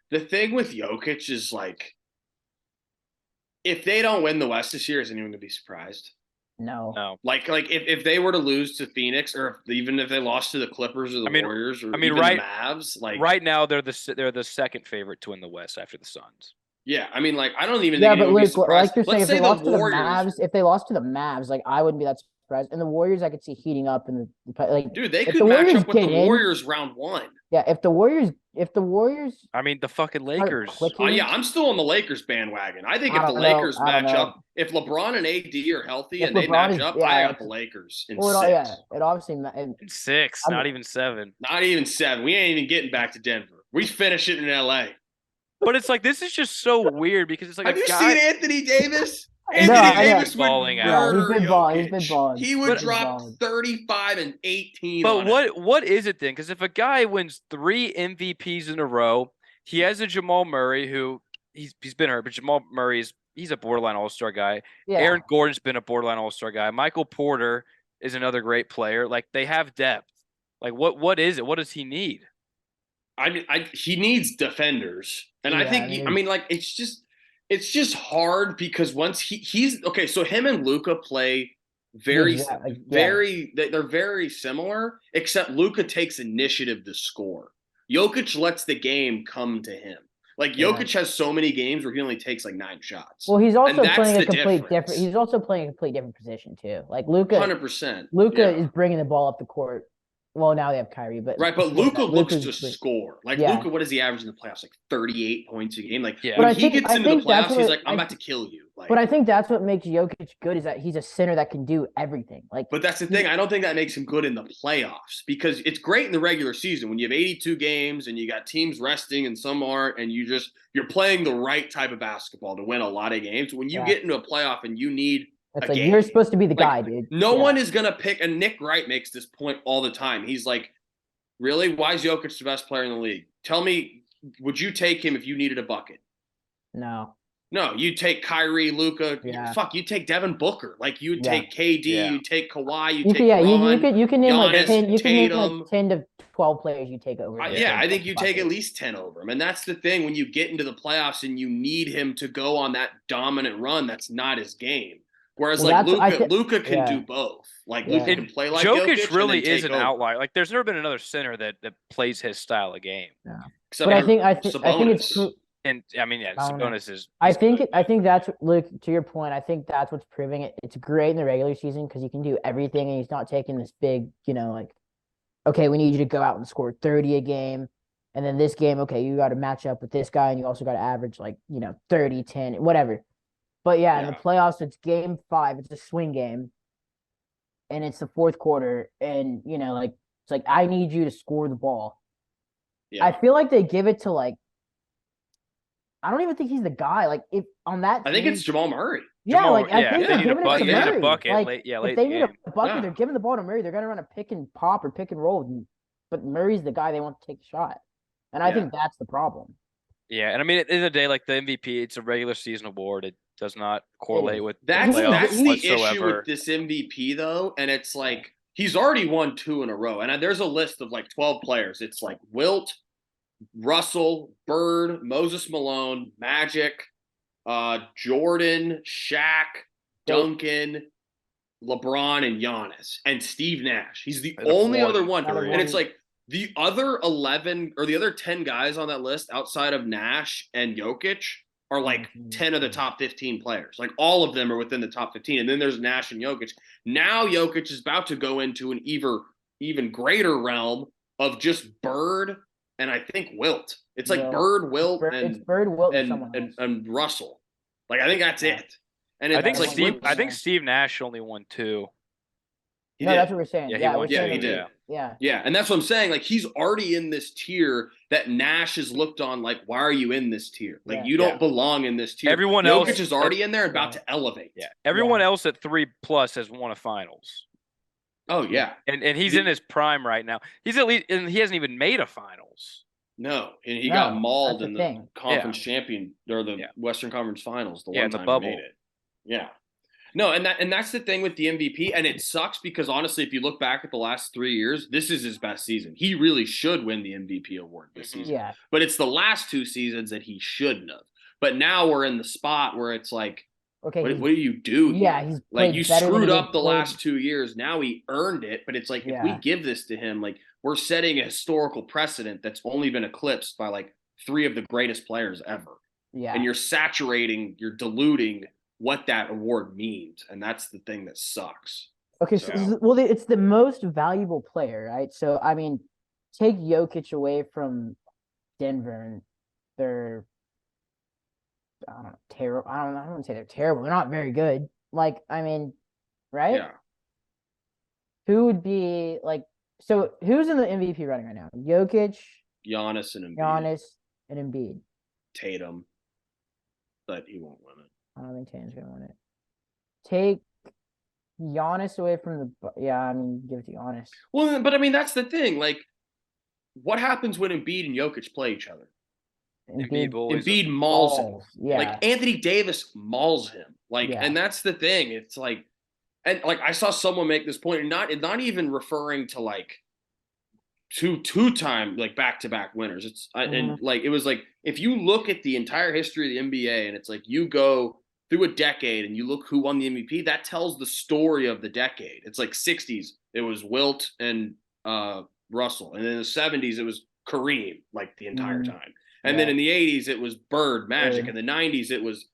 The thing with Jokic is like, if they don't win the West this year, is anyone gonna be surprised? No. Like if they were to lose to Phoenix, or even if they lost to the Clippers or the Warriors, or even the Mavs, like right now they're the second favorite to win the West after the Suns. Yeah, I mean, like I don't even think anyone would be surprised. Like you're saying, Let's if say they lost the Warriors, if they lost to the Mavs, like I wouldn't be that surprised. And the Warriors, I could see heating up in the like. Dude, they could match up with the Warriors round 1. Yeah, if the Warriors, I mean, the fucking Lakers. Yeah, I'm still on the Lakers bandwagon. I think if the Lakers match up, if LeBron and AD are healthy and they match up, I got the Lakers in 6. Yeah, it obviously in 6, not even 7. Not even 7. We ain't even getting back to Denver. We finish it in LA. But it's like this is just so weird because it's like have you seen Anthony Davis? Davis balling out. He's been balling. He would drop 35 and 18. But what is it then? Because if a guy wins 3 MVPs in a row, he has a Jamal Murray who he's been hurt, but Jamal Murray he's a borderline all-star guy. Yeah. Aaron Gordon's been a borderline all-star guy. Michael Porter is another great player. Like they have depth. Like what is it? What does he need? He needs defenders, and I think it's just hard because once he's okay. So him and Luka play they're very similar, except Luka takes initiative to score. Jokic lets the game come to him. Like Jokic has so many games where he only takes like 9 shots. Well, he's also playing a complete different. He's also playing a complete different position too. Like Luka, 100%. Luka is bringing the ball up the court. Well, now they have Kyrie, but but Luka looks to score. Like Luka, what does he average in the playoffs? Like 38 points a game. Like when he gets into the playoffs, he's like, I'm about to kill you. Like, but I think that's what makes Jokic good is that he's a center that can do everything. Like, but that's the thing. I don't think that makes him good in the playoffs because it's great in the regular season when you have 82 games and you got teams resting and some aren't, and you're playing the right type of basketball to win a lot of games. When you get into a playoff and you need it's like you're supposed to be the guy, dude. No one is gonna pick. And Nick Wright makes this point all the time. He's like, really? Why is Jokic the best player in the league? Tell me, would you take him if you needed a bucket? No, you take Kyrie, Luka. Yeah. You take Devin Booker. Like you take KD, you take Kawhi, you take Bron, you can name Giannis, like 10. You can name Tatum. like 10 to 12 players you take over. I think you take at least 10 over him, and that's the thing when you get into the playoffs and you need him to go on that dominant run. That's not his game. Whereas Luka can do both. Like Luka can play like Jokic really is an outlier. Like there's never been another center that plays his style of game. Yeah. But I think it's true. And I mean, Sabonis is. I think that's Luke. To your point, I think that's what's proving it. It's great in the regular season because he can do everything, and he's not taking this big, okay, we need you to go out and score 30 a game, and then this game, okay, you got to match up with this guy, and you also got to average 30, 10, whatever. But in the playoffs, it's game 5. It's a swing game, and it's the fourth quarter, and it's like I need you to score the ball. Yeah. I feel like they give it to I don't even think he's the guy. Like if on that, I think it's Jamal Murray. I think they're giving it to Murray. They need a bucket. If they need a bucket, they're giving the ball to Murray. They're gonna run a pick and pop or pick and roll, but Murray's the guy they want to take the shot, and I think that's the problem. Yeah, and I mean, at the end of the day, like the MVP, it's a regular season award. It does not correlate with that's the issue with this MVP though, and it's like he's already won 2 in a row, and there's a list of 12 players. It's like Wilt, Russell, Bird, Moses Malone, Magic, Jordan, Shaq, Duncan, LeBron, and Giannis, and Steve Nash. He's the only other one, and it's like the other 11 or the other 10 guys on that list outside of Nash and Jokic are 10 of the top 15 players. Like all of them are within the top 15. And then there's Nash and Jokic. Now Jokic is about to go into an even greater realm of just Bird and I think Wilt. It's Bird, Wilt, and Russell. Like I think that's it. And I think it's like Steve Nash only won 2. That's what we're saying. Yeah, Yeah, he won. Yeah, he did. Yeah, and that's what I'm saying. Like, he's already in this tier that Nash is looked on. Like, why are you in this tier? Like, you don't belong in this tier. Everyone Jokic else is already in there and about to elevate. Yeah, everyone else at 3+ has won a finals. Oh yeah, and he's in his prime right now. He's at least, and he hasn't even made a finals. No, and he got mauled in the conference champion or the Western Conference Finals the one time he made it. Yeah. No, and that's the thing with the MVP, and it sucks because honestly, if you look back at the last 3 years, this is his best season. He really should win the MVP award this season. Yeah. But it's the last 2 seasons that he shouldn't have. But now we're in the spot where it's like, okay, what do you do? Yeah, he's like, you screwed up the last 2 years. Now he earned it, but it's like, if we give this to him, like, we're setting a historical precedent that's only been eclipsed by like 3 of the greatest players ever. Yeah, and you're diluting what that award means, and that's the thing that sucks. Okay, well, it's the most valuable player, right? So, I mean, take Jokic away from Denver, and they're, I don't know, terrible. I don't want to say they're terrible. They're not very good. Like, I mean, right? Yeah. Who would be like? So, who's in the MVP running right now? Jokic, Giannis, and Embiid. Tatum, but he won't win it. I don't think Tatum's gonna win it. Take Giannis away from the. Yeah, I mean, give it to Giannis. Well, but I mean, that's the thing. Like, what happens when Embiid and Jokic play each other? Embiid mauls him. Yeah. Like, Anthony Davis mauls him. Like, and that's the thing. It's like, and like, I saw someone make this point, and not even referring to like two-time like back-to-back winners. It's and like, it was like, if you look at the entire history of the NBA, and it's like, you go through a decade and you look who won the MVP, that tells the story of the decade. It's like 60s, it was Wilt and Russell, and in the 70s it was Kareem, like, the entire time. And then in the 80s, it was Bird, Magic. In the 90s, it was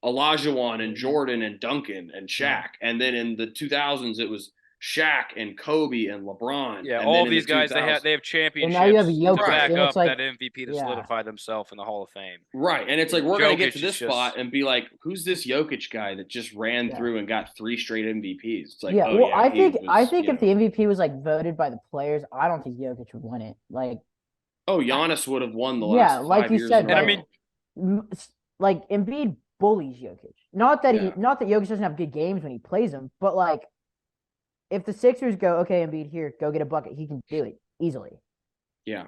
Olajuwon and Jordan and Duncan and Shaq. And then in the 2000s, it was Shaq and Kobe and LeBron. Yeah, and all these guys, they have championships. And now you have Jokic, to back up like, that MVP to solidify themselves in the Hall of Fame. Right, and it's like, we're going to get to this spot and be like, who's this Jokic guy that just ran through and got 3 straight MVPs? It's like, I think if the MVP was like voted by the players, I don't think Jokic would win it. Like, Giannis would have won the last 5 years. Said, and I mean, like, Embiid bullies Jokic. Not that Jokic doesn't have good games when he plays him, but like, if the Sixers go, okay, Embiid, here, go get a bucket, he can do it easily. Yeah.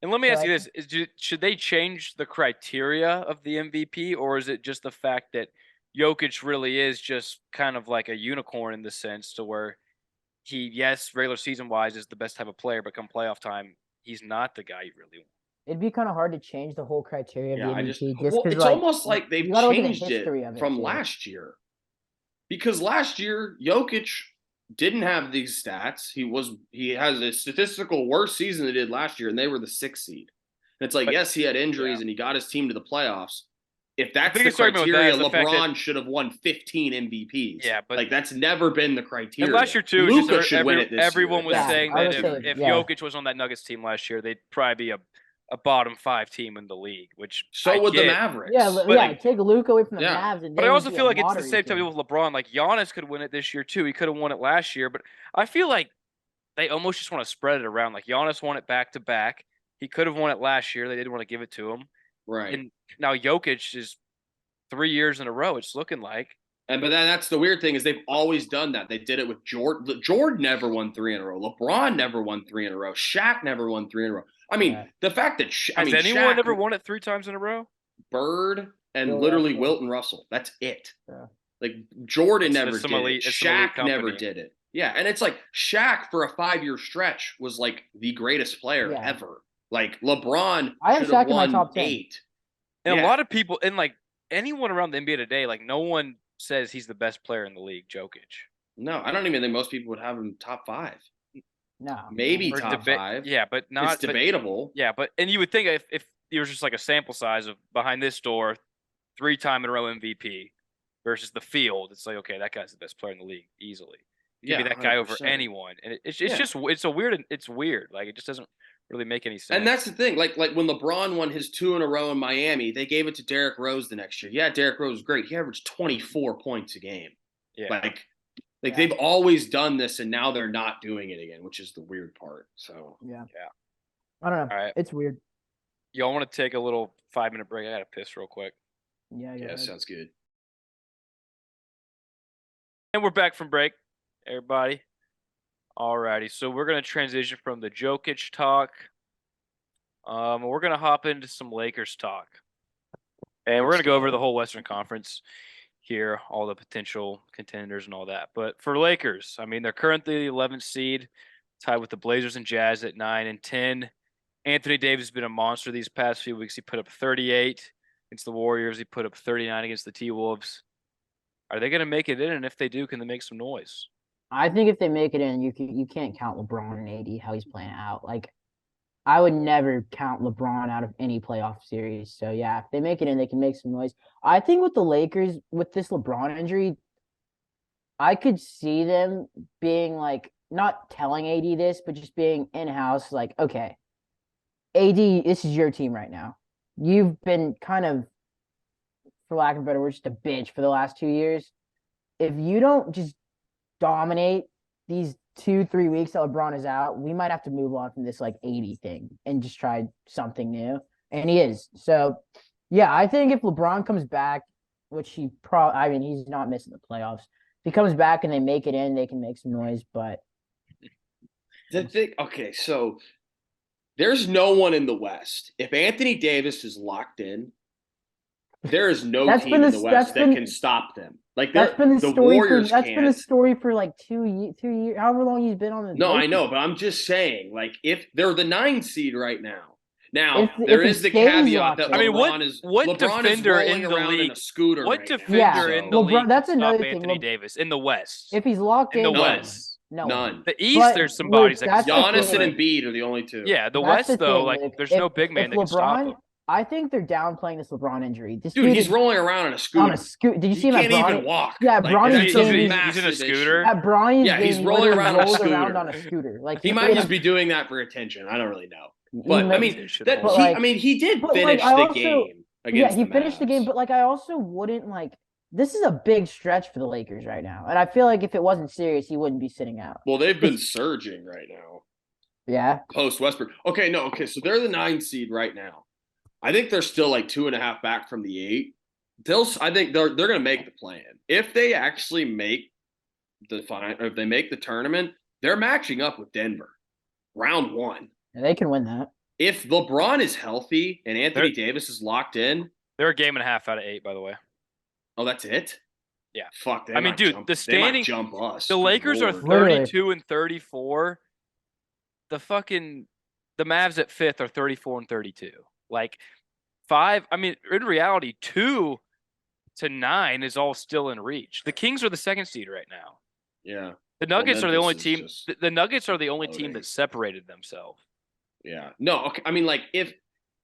And let me ask you this: should they change the criteria of the MVP, or is it just the fact that Jokic really is just kind of like a unicorn in the sense to where he, regular season wise, is the best type of player, but come playoff time, he's not the guy you really want. It'd be kind of hard to change the whole criteria of the MVP. It's like, almost like they've changed it from last year. Because last year, Jokic didn't have these stats. He has a statistical worse season than he did last year, and they were the 6th seed. And it's like, yes, he had injuries and he got his team to the plaffs. If that's the criteria, LeBron should have won 15 MVPs. Yeah, but like, that's never been the criteria. And last year too, Luka should win it this everyone year. was saying that if Jokic was on that Nuggets team last year, they'd probably be a bottom 5 team in the league. Which would the Mavericks. Yeah, take Luka away from the Mavs. But I also feel like it's the same time with LeBron. Like, Giannis could win it this year too. He could have won it last year, but I feel like they almost just want to spread it around. Like, Giannis won it back to back. He could have won it last year. They didn't want to give it to him. Right. And now Jokic is 3 years in a row, it's looking like. But then that's the weird thing, is they've always done that. They did it with Jordan. Jordan never won 3 in a row. LeBron never won 3 in a row. Shaq never won 3 in a row. I mean, the fact that has anyone ever won it 3 times in a row? Bird and literally Wilt and Russell. That's it. Yeah. Like, Jordan never did it. Shaq never did it. Yeah, and it's like, Shaq for a 5-year stretch was like the greatest player ever. Like, LeBron should have won top 10. 8. And a lot of people, and like anyone around the NBA today, like, no one says he's the best player in the league, Jokic. No, I don't even think most people would have him top 5. No, maybe top 5. Yeah, but not. It's debatable. And you would think if there was just like a sample size of behind this door, 3-time in a row MVP versus the field, it's like, okay, that guy's the best player in the league easily. Give me that guy 100%. Over anyone, and it's weird. Like, it just doesn't really make any sense. And that's the thing. Like when LeBron won his 2 in a row in Miami, they gave it to Derrick Rose the next year. Yeah, Derrick Rose was great. He averaged 24 points a game. Yeah. They've always done this, and now they're not doing it again, which is the weird part. So yeah. I don't know. All right. It's weird. Y'all want to take a little 5-minute break? I gotta piss real quick. Yeah, sounds good. And we're back from break, everybody. Alrighty, so we're gonna transition from the Jokic talk. We're gonna hop into some Lakers talk, and we're gonna go over the whole Western Conference here, all the potential contenders and all that. But for Lakers, I mean, they're currently the 11th seed, tied with the Blazers and Jazz at 9 and 10. Anthony Davis has been a monster these past few weeks. He put up 38 against the Warriors. He put up 39 against the T-Wolves. Are they going to make it in? And if they do, can they make some noise? I think if they make it in, you can't count LeBron and AD how he's playing out. Like, I would never count LeBron out of any playoff series. So yeah, if they make it in, they can make some noise. I think with the Lakers, with this LeBron injury, I could see them being like, not telling AD this, but just being in-house, like, okay, AD, this is your team right now. You've been kind of, for lack of a better word, just a bitch for the last 2 years. If you don't just dominate these 2-3 weeks that LeBron is out, we might have to move on from this like 80 thing and just try something new. And he is. So yeah, I think if LeBron comes back, which he's not missing the playoffs. If he comes back and they make it in, they can make some noise. But the thing, okay, so there's no one in the West. If Anthony Davis is locked in, there is no team in the West that can stop them. Like that's been the story. Warriors That's been the story for like 2 years, however long he's been on the. No, Lakers. I know, but I'm just saying, like, if they're the 9 seed right now. Now there is the caveat that LeBron is defender rolling in the around league? in a scooter. What right defender now, in the league? That's another stop thing. Anthony Davis in the West. If he's locked in the West, none. The East, there's some bodies that can stop Giannis and Embiid are the only 2. Yeah, the West though, like there's no big man that can stop him. I think they're downplaying this LeBron injury. This dude he's rolling around in a scooter. Did you see him? He can't even walk. Yeah, Bronny's he's in a scooter. At Bronny's game, he's rolling around on a scooter. Like he might just be doing that for attention. I don't really know. But I mean, he did finish the game. Yeah, he finished the game. But like, I also wouldn't like. This is a big stretch for the Lakers right now, and I feel like if it wasn't serious, he wouldn't be sitting out. Well, they've been surging right now. Yeah. Post Westbrook. Okay, so they're the 9 seed right now. I think they're still like 2.5 back from the 8. I think they're going to make the plan. If they actually make if they make the tournament, they're matching up with Denver, round 1. Yeah, they can win that. If LeBron is healthy and Anthony Davis is locked in, they're a game and a half out of 8, by the way. Oh, that's it? Yeah. Fuck. I mean, dude, the standing jump us. The Lakers are 32 and 34. The Mavs at 5th are 34 and 32. Like 5, I mean, in reality, 2 to 9 is all still in reach. The Kings are the 2nd seed right now. Yeah. The Nuggets are the only team. The Nuggets are the only team that separated themselves. Yeah. No. Okay. I mean, like if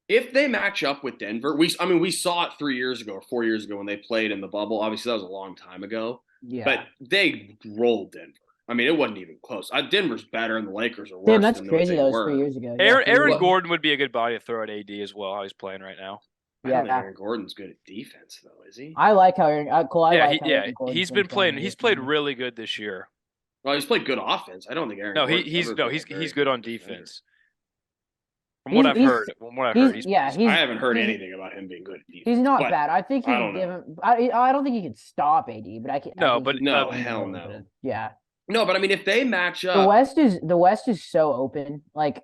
they match up with Denver, we saw it 3 years ago or 4 years ago when they played in the bubble. Obviously, that was a long time ago. Yeah. But they rolled Denver. I mean, it wasn't even close. Denver's better, and the Lakers are worse. Damn, that's crazy. That was 3 years ago. Aaron Gordon would be a good body to throw at AD as well. How he's playing right now. I don't think Aaron Gordon's good at defense, though, is he? I like how Aaron. Cole, he's been playing. He's played really good this year. Well, he's played good offense. I don't think Aaron. He's good on defense. From what I've heard, I haven't heard anything about him being good at defense. He's not bad. I think he can give him. I don't think he can stop AD, but I can. Hell no. Yeah. No, but I mean, if they match up, the West is so open. Like,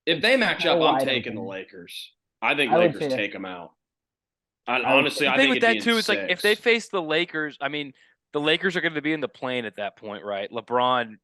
if they match up, I'm taking the Lakers. I think Lakers take them out. Honestly, I think with that too, it's like if they face the Lakers, I mean, the Lakers are going to be in the play-in at that point, right? LeBron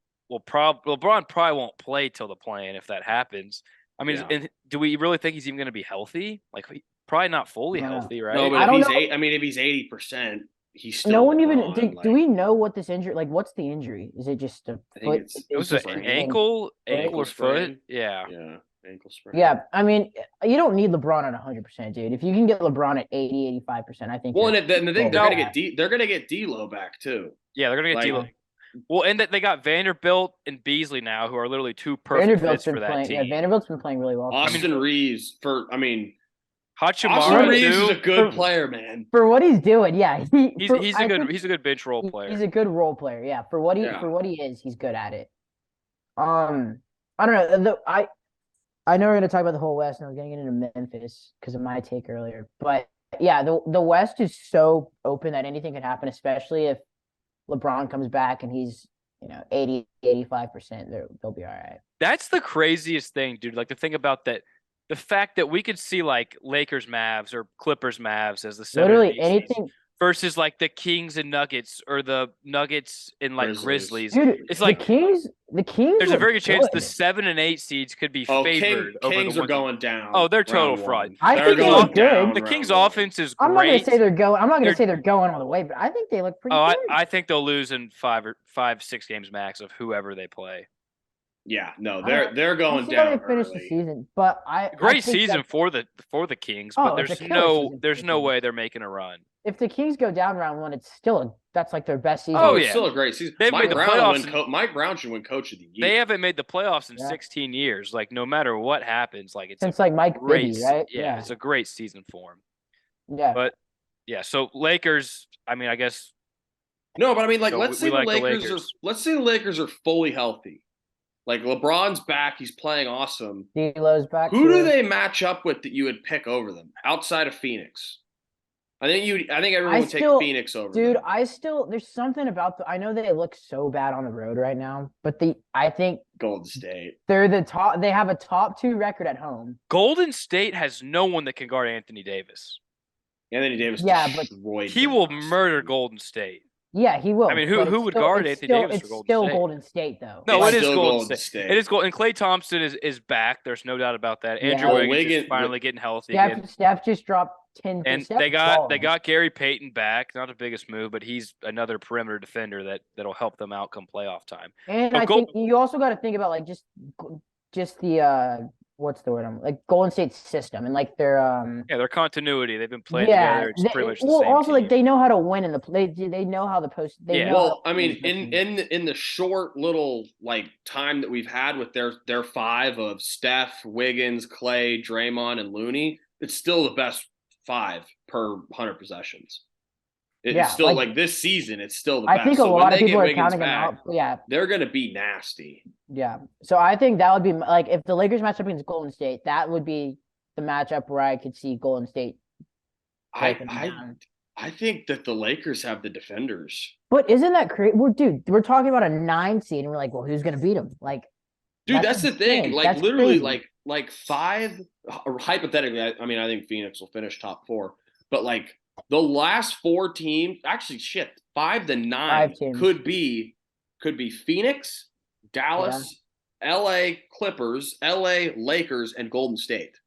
probably won't play till the play-in if that happens. I mean, and do we really think he's even going to be healthy? Like, probably not fully healthy, right? No, but if he's 80%, he's still. No one even. Do we know what this injury? Like, what's the injury? Is it just a foot? It was an ankle or foot. Yeah. Yeah. Ankle sprain. Yeah, I mean, you don't need LeBron at 100%, dude. If you can get LeBron at 80, 85%, I think. Well, and the thing, they're gonna get D'Lo back too. Yeah, they're gonna get D'Lo. Well, and that they got Vanderbilt and Beasley now, who are literally two perfect fits for that team. Yeah, Vanderbilt's been playing really well. Austin Reeves Austin Hachimura Reeves is too. a good player, man. For what he's doing, yeah, He's a good bench role player. He's a good role player, yeah. For what he is, he's good at it. I don't know. I know we're gonna talk about the whole West, and I was gonna get into Memphis because of my take earlier. But yeah, the West is so open that anything could happen, especially if LeBron comes back and he's 80, 85%. They'll be all right. That's the craziest thing, dude. Like, to think about that. The fact that we could see like Lakers Mavs or Clippers Mavs as the 7 literally anything versus like the Kings and Nuggets or the Nuggets and like Grizzlies. Dude, it's like the Kings. There's a very good chance the 7 and 8 seeds could be favored. Kings are going down. Oh, they're total fraud. I think they look good. The Kings' offense is great. I'm not gonna say they're going. I'm not gonna say they're going all the way, but I think they look pretty good. I think they'll lose in 5-6 games max of whoever they play. Yeah, no, they're going down. How they finish the season, but great season for the Kings, but there's no way they're making a run. If the Kings go down round one, it's still that's like their best season. Oh, it's still a great season. Mike Brown should win Coach of the Year. They haven't made the playoffs in 16 years. Like, no matter what happens, like it's since like Mike Bibby, right? Yeah, it's a great season for him. Yeah, but yeah, so Lakers. I mean, I guess. No, but I mean, like, let's say the Lakers are fully healthy. Like, LeBron's back, he's playing awesome. D'Lo's back. Who do they match up with that you would pick over them outside of Phoenix? I think everyone would take Phoenix over. Dude, them. There's something about I know they look so bad on the road right now, but I think Golden State. They're the top. They have a top 2 record at home. Golden State has no one that can guard Anthony Davis. Anthony Davis, but he will murder Golden State. Yeah, he will. I mean, who would guard Anthony Davis for Golden State? It's still Golden State, though. No, it is Golden State. It is Golden. And Klay Thompson is back. There's no doubt about that. Andrew Wiggins is finally getting healthy again. Steph just dropped 10. And they got Gary Payton back. Not the biggest move, but he's another perimeter defender that'll help them out come playoff time. And I think you also got to think about like just the what's the word? Golden State's system and like their continuity. They've been playing together. It's pretty much the same also team. Like they know how to win in they know how the post. I mean, in the short little like time that we've had with their 5 of Steph, Wiggins, Klay, Draymond, and Looney, it's still the best 5 per 100 possessions. It's still like this season. It's still the best. I think a lot of people are counting them out. Yeah, they're gonna be nasty. Yeah, so I think that would be like if the Lakers match up against Golden State, that would be the matchup where I could see Golden State. I think that the Lakers have the defenders. But isn't that crazy? We're talking about a 9 seed, and we're like, well, who's gonna beat them? Like, dude, that's the thing. Like, that's literally, crazy. like 5. Hypothetically, I mean, I think Phoenix will finish top 4, but like. The last 4 teams, actually, 5 to 9 could be Phoenix, Dallas, LA Clippers, LA Lakers, and Golden State.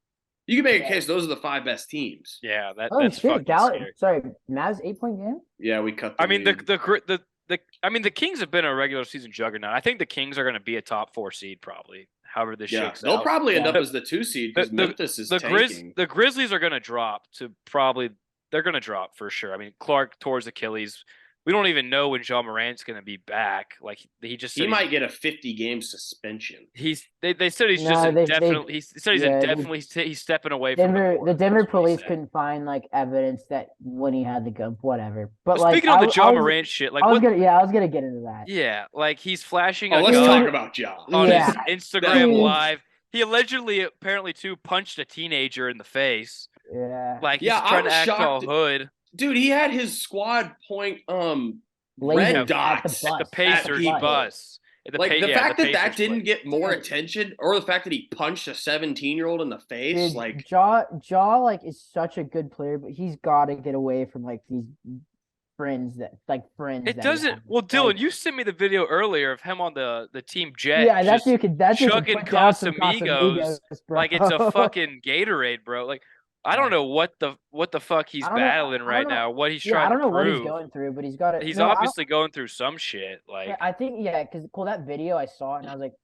You can make a case those are the 5 best teams. Yeah, that's fucking Dallas. scary. Sorry, Mavs 8-point game. Yeah, we cut. I mean the Kings have been a regular season juggernaut. I think the Kings are going to be a top 4 seed probably. However this shakes out. They'll probably end up as the 2 seed because Memphis is tanking. The Grizzlies are going to drop to probably. They're going to drop for sure. I mean, Clark tore his Achilles. We don't even know when John Morant's going to be back. Like he might get a 50-game suspension. They said he's just indefinitely. He said he's indefinitely he's stepping away from the Denver police couldn't find like evidence that when he had the gun, whatever. But speaking of the John Morant shit, like I was gonna get into that. Yeah, like he's flashing. Let's talk about John on his Instagram live. He apparently punched a teenager in the face. Yeah. Like he's trying to act all hood. Dude, he had his squad point red dots the Pacers bus. The fact that didn't get more attention, or the fact that he punched a 17-year-old in the face, dude, like Jaw like is such a good player, but he's got to get away from like these friends. It doesn't. Well, Dylan, you sent me the video earlier of him on the team jet. Yeah, that's chugging Casamigos like it's a fucking Gatorade, bro. Like. I don't know what the fuck he's battling right now. What he's trying to prove. I don't know what he's going through, but he's got it. He's obviously going through some shit. Like I think because that video I saw it and I was like,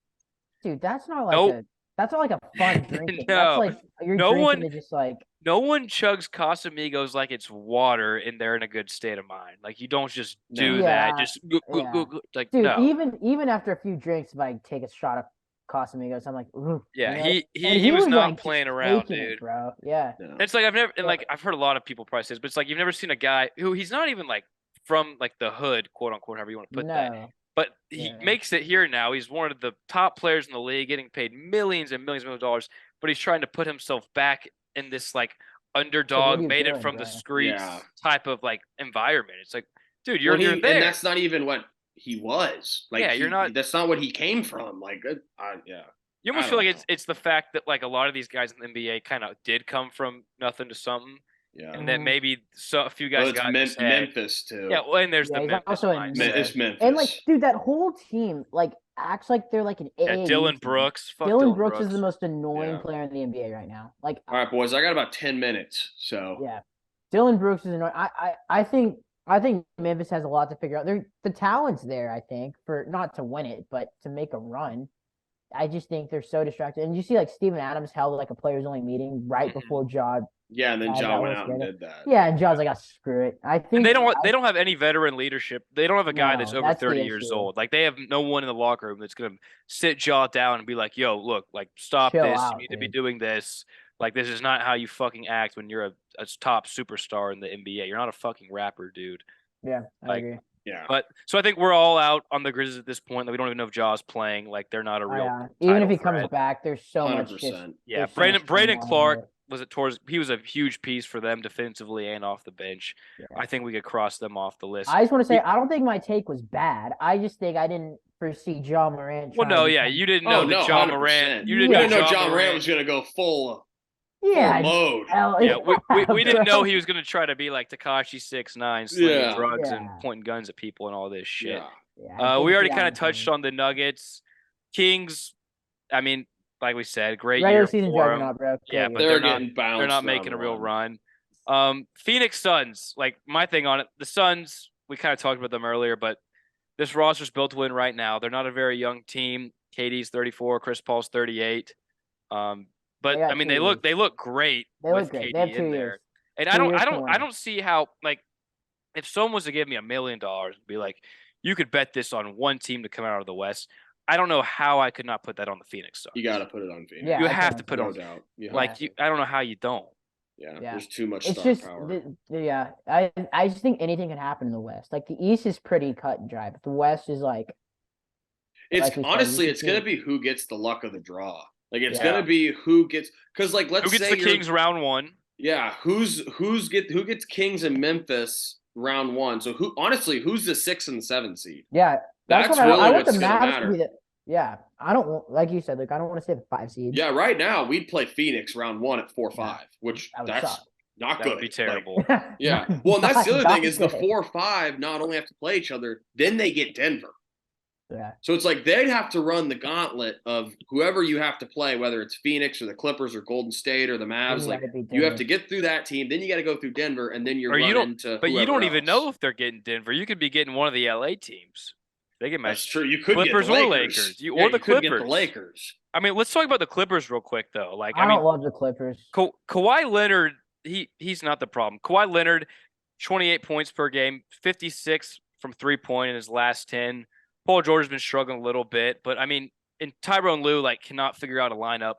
dude, that's not like a fun drinking. No, that's like you're drinking to just like no one chugs Casamigos like it's water and they're in a good state of mind. Like you don't just do No. that. Yeah, Just yeah. like Dude, no. even after a few drinks, if I take a shot of Casamigos, I'm like, ooh, Yeah, you know? he was not like playing just around, taking dude. it, bro. Yeah. No. It's like Yeah. I've heard a lot of people probably say this, but it's like you've never seen a guy who he's not even like from like the hood, quote unquote, however you want to put that. No. But he Yeah. makes it here now. He's one of the top players in the league, getting paid millions and millions of dollars. But he's trying to put himself back in this like So what are underdog, you made it doing, from the bro? streets Yeah. type of like environment. It's like, dude, Well, you're and there. that's not even what he was. Like, Yeah, you're not. That's not what he came from. Like, yeah. You I almost feel don't like know. it's the fact that like a lot of these guys in the NBA kind of did come from nothing to something, Yeah. and that maybe a few Well, guys it's got in his head. Memphis too. Yeah, well, and there's Yeah, the he's Memphis also in mindset. It's Memphis. And like, dude, that whole team like acts like they're like an Yeah, AAU Dylan team. Brooks. Fuck Dylan Brooks is the Brooks. most annoying Yeah. player in the NBA right now. Like, All right, boys, I got about 10 minutes. So yeah, Dylan Brooks is annoying. I think Memphis has a lot to figure out. The talent's there, I think, for not to win it, but to make a run. I just think they're so distracted. And you see, like Steven Adams held like a players only meeting right before Ja. yeah, and then Yeah, Ja that went was out and good. did that. Yeah, and Ja's like, screw it. I think And they don't have any veteran leadership. They don't have a guy that's No, over that's the 30 years issue. old. Like they have no one in the locker room that's gonna sit Jaw down and be like, "Yo, look, like stop Chill this. out, You need to be dude. doing this. Like this is not how you fucking act when you're a top superstar in the NBA. You're not a fucking rapper, dude." Yeah, I Like, agree. Yeah. But so I think we're all out on the Grizzlies at this point. Like we don't even know if Jaw's playing. Like they're not a real. Yeah. Even if title he comes threat. back, there's so much just 100%. Yeah, there's so much Braden turmoil Clark there. he was a huge piece for them defensively and off the bench. Yeah. I think we could cross them off the list. I just want to say I don't think my take was bad. I just think I didn't foresee John Morant. Well, no, yeah, you didn't know that John 100%. Morant. You We didn't didn't know know John Morant was going to go full yeah, load. Yeah, we didn't know he was going to try to be like Tekashi 6ix9ine, slinging Yeah. drugs and Yeah. pointing guns at people and all this shit. Yeah. Yeah, We already yeah, kind of touched on the Nuggets, Kings. I mean, like we said, great regular year season for them. juggernaut, bro. Yeah, Great but year. they're getting bounced. They're not making a real run. Phoenix Suns, like my thing on it, the Suns, we kind of talked about them earlier, but this roster's built to win right now. They're not a very young team. KD's 34, Chris Paul's 38. But I mean, they look great They with look great. KD They have 2 in there. years. And 2 years to I win. don't see how, like, if someone was to give me $1 million and be like, you could bet this on one team to come out of the West, I don't know how I could not put that on the Phoenix Suns. You got to put it on Phoenix. Yeah, You I have can. to put it No on. doubt. Like I don't know how you don't. Yeah, Yeah. there's too much It's star just power. yeah. I just think anything can happen in the West. Like the East is pretty cut and dry, but the West is like It's like we said, honestly, you it's can going to see be who gets the luck of the draw. Like it's Yeah. going to be who gets because like let's Who gets say the Kings round one? Yeah, who gets Kings in Memphis round one? So who's the 6 and 7 seed? Yeah, that's what really I want the what's gonna Mavs to matter. be the. Yeah, I don't want, like you said, like I don't want to say the 5 seed. Yeah, right now we'd play Phoenix round one at 4-5, which That would that's suck. not That good. would be Like, terrible. yeah. Well, and that's the other thing is the good. 4-5 not only have to play each other, then they get Denver. Yeah, So it's like they'd have to run the gauntlet of whoever you have to play, whether it's Phoenix or the Clippers or Golden State or the Mavs. Like you have to get through that team, then you got to go through Denver, and then you're running to. But you don't even else. know if they're getting Denver. You could be getting one of the LA teams. They get That's true. You could Clippers get the or Lakers. Lakers. Yeah, Or the you could Clippers. get the Lakers. I mean, let's talk about the Clippers real quick though. Like I don't love the Clippers. Kawhi Leonard, he's not the problem. Kawhi Leonard, 28 points per game, 56 from 3-point in his last 10. Paul George has been struggling a little bit, but I mean, and Tyronn Lue like cannot figure out a lineup.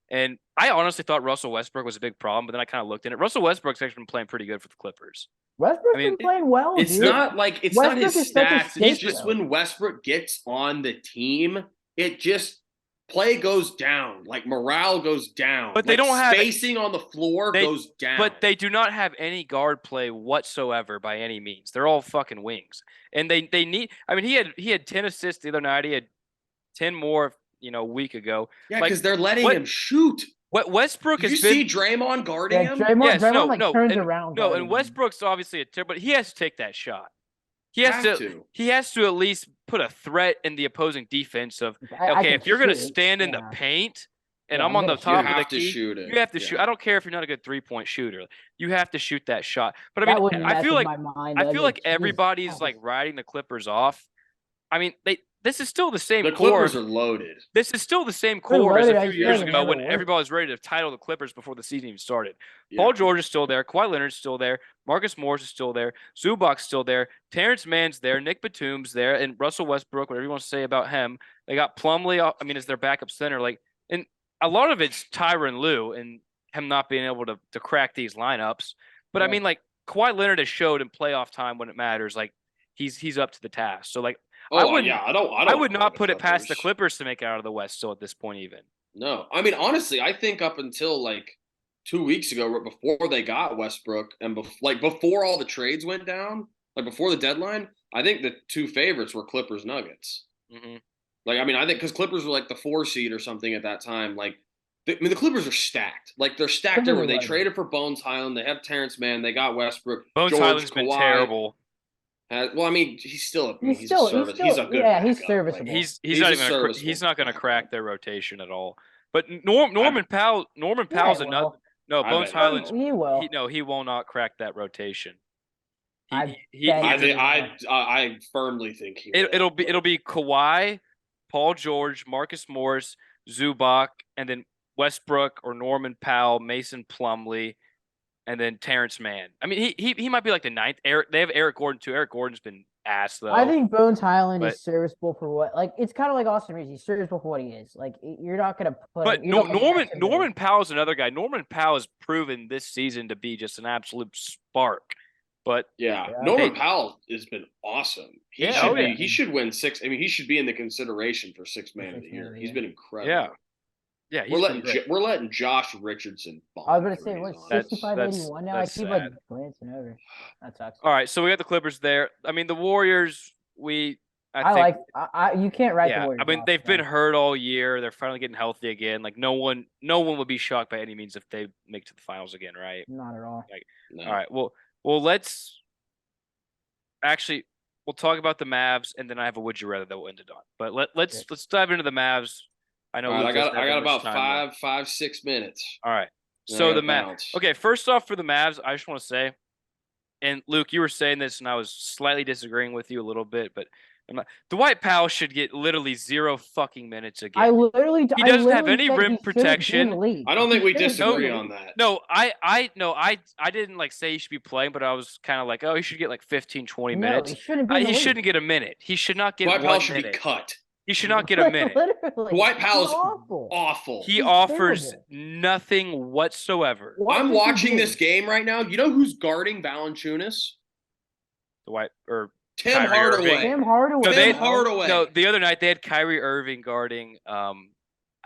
And I honestly thought Russell Westbrook was a big problem, but then I kind of looked at it. Russell Westbrook's actually been playing pretty good for the Clippers. Westbrook's been playing well. It's dude. not like it's Westbrook not his is such a stats. It's stick, just though. when Westbrook gets on the team, it just play goes down. Like morale goes down. But they like, don't have spacing on the floor goes down. But they do not have any guard play whatsoever by any means. They're all fucking wings. And they need I mean he had 10 assists the other night. He had 10 more, a week ago. Yeah, like, because they're letting him shoot. What Westbrook Did has you been see Draymond guarding him? Draymond turns around. No, and Westbrook's obviously but he has to take that shot. He has to. He has to at least put a threat in the opposing defense of okay, if you're going to stand in the paint and I'm on the top of the key, you have to shoot. I don't care if you're not a good 3-point shooter. You have to shoot that shot. But I mean, I feel like everybody's like riding the Clippers off. I mean, this is still the same The core. Clippers are loaded. This is still the same core as loaded, a I few just years feel like it ago when never worked. everybody was ready to title the Clippers before the season even started. Yeah. Paul George is still there. Kawhi Leonard's still there. Marcus Morris is still there. Zubac's still there. Terrence Mann's there. Nick Batum's there. And Russell Westbrook, whatever you want to say about him. They got Plumlee, I mean, as their backup center. Like, and a lot of it's Tyronn Lue and him not being able to crack these lineups. But I mean, like, Kawhi Leonard has showed in playoff time when it matters, like, he's up to the task. So, like, I would not put it past the Clippers to make it out of the West still at this point even. No. I mean, honestly, I think up until like 2 weeks ago, before they got Westbrook and before all the trades went down, like before the deadline, I think the two favorites were Clippers Nuggets. Mm-hmm. Like, I mean, I think because Clippers were like the 4 seed or something at that time. Like, the Clippers are stacked. Like, they're stacked everywhere. They traded for Bones Highland. They have Terrence Mann. They got Westbrook. Bones Highland's been terrible. Well, I mean, he's a good he's backup. He's serviceable. Like, he's not gonna crack their rotation at all. But Norman Powell's another. No, Bones Highland's he will. He will not crack that rotation. I firmly think he will. It'll be Kawhi, Paul George, Marcus Morris, Zubac, and then Westbrook or Norman Powell, Mason Plumlee, and then Terrence Mann. I mean, he might be like the ninth. They have Eric Gordon too. Eric Gordon's been ass though. I think Bones Highland is serviceable for what, like, it's kind of like Austin Reeves. He's serviceable for what he is. Like, you're not gonna put. But Norman Powell's another guy. Norman Powell has proven this season to be just an absolute spark. But Norman Powell has been awesome. He should win 6. I mean, he should be in the consideration for 6th man of the year. He's been incredible. Yeah, we're letting Josh Richardson. I was going to say, what, 65-81 now? I keep like glancing over. That sucks. All right, so we got the Clippers there. I mean, the Warriors. You can't write the Warriors. I mean, they've been hurt all year. They're finally getting healthy again. Like, no one would be shocked by any means if they make it to the finals again, right? Not at all. Like, no. All right, well, let's talk about the Mavs, and then I have a would you rather that we'll end it on. But let's dive into the Mavs. I know. I got about 5-6 minutes. All right. So the Mavs. Okay, first off, for the Mavs, I just want to say, and Luke, you were saying this, and I was slightly disagreeing with you a little bit, but Dwight Powell should get literally 0 fucking minutes again. He doesn't have any rim protection. I don't think we disagree on that. No, I didn't like say he should be playing, but I was kind of like, oh, he should get like 15, 20 minutes. He shouldn't get a minute. He should not get Dwight Powell should minute. be cut. He should not get a minute. Dwight Powell's awful. He offers nothing whatsoever. I'm watching this game right now. You know who's guarding Valanciunas? Tim Hardaway. No, the other night they had Kyrie Irving guarding. I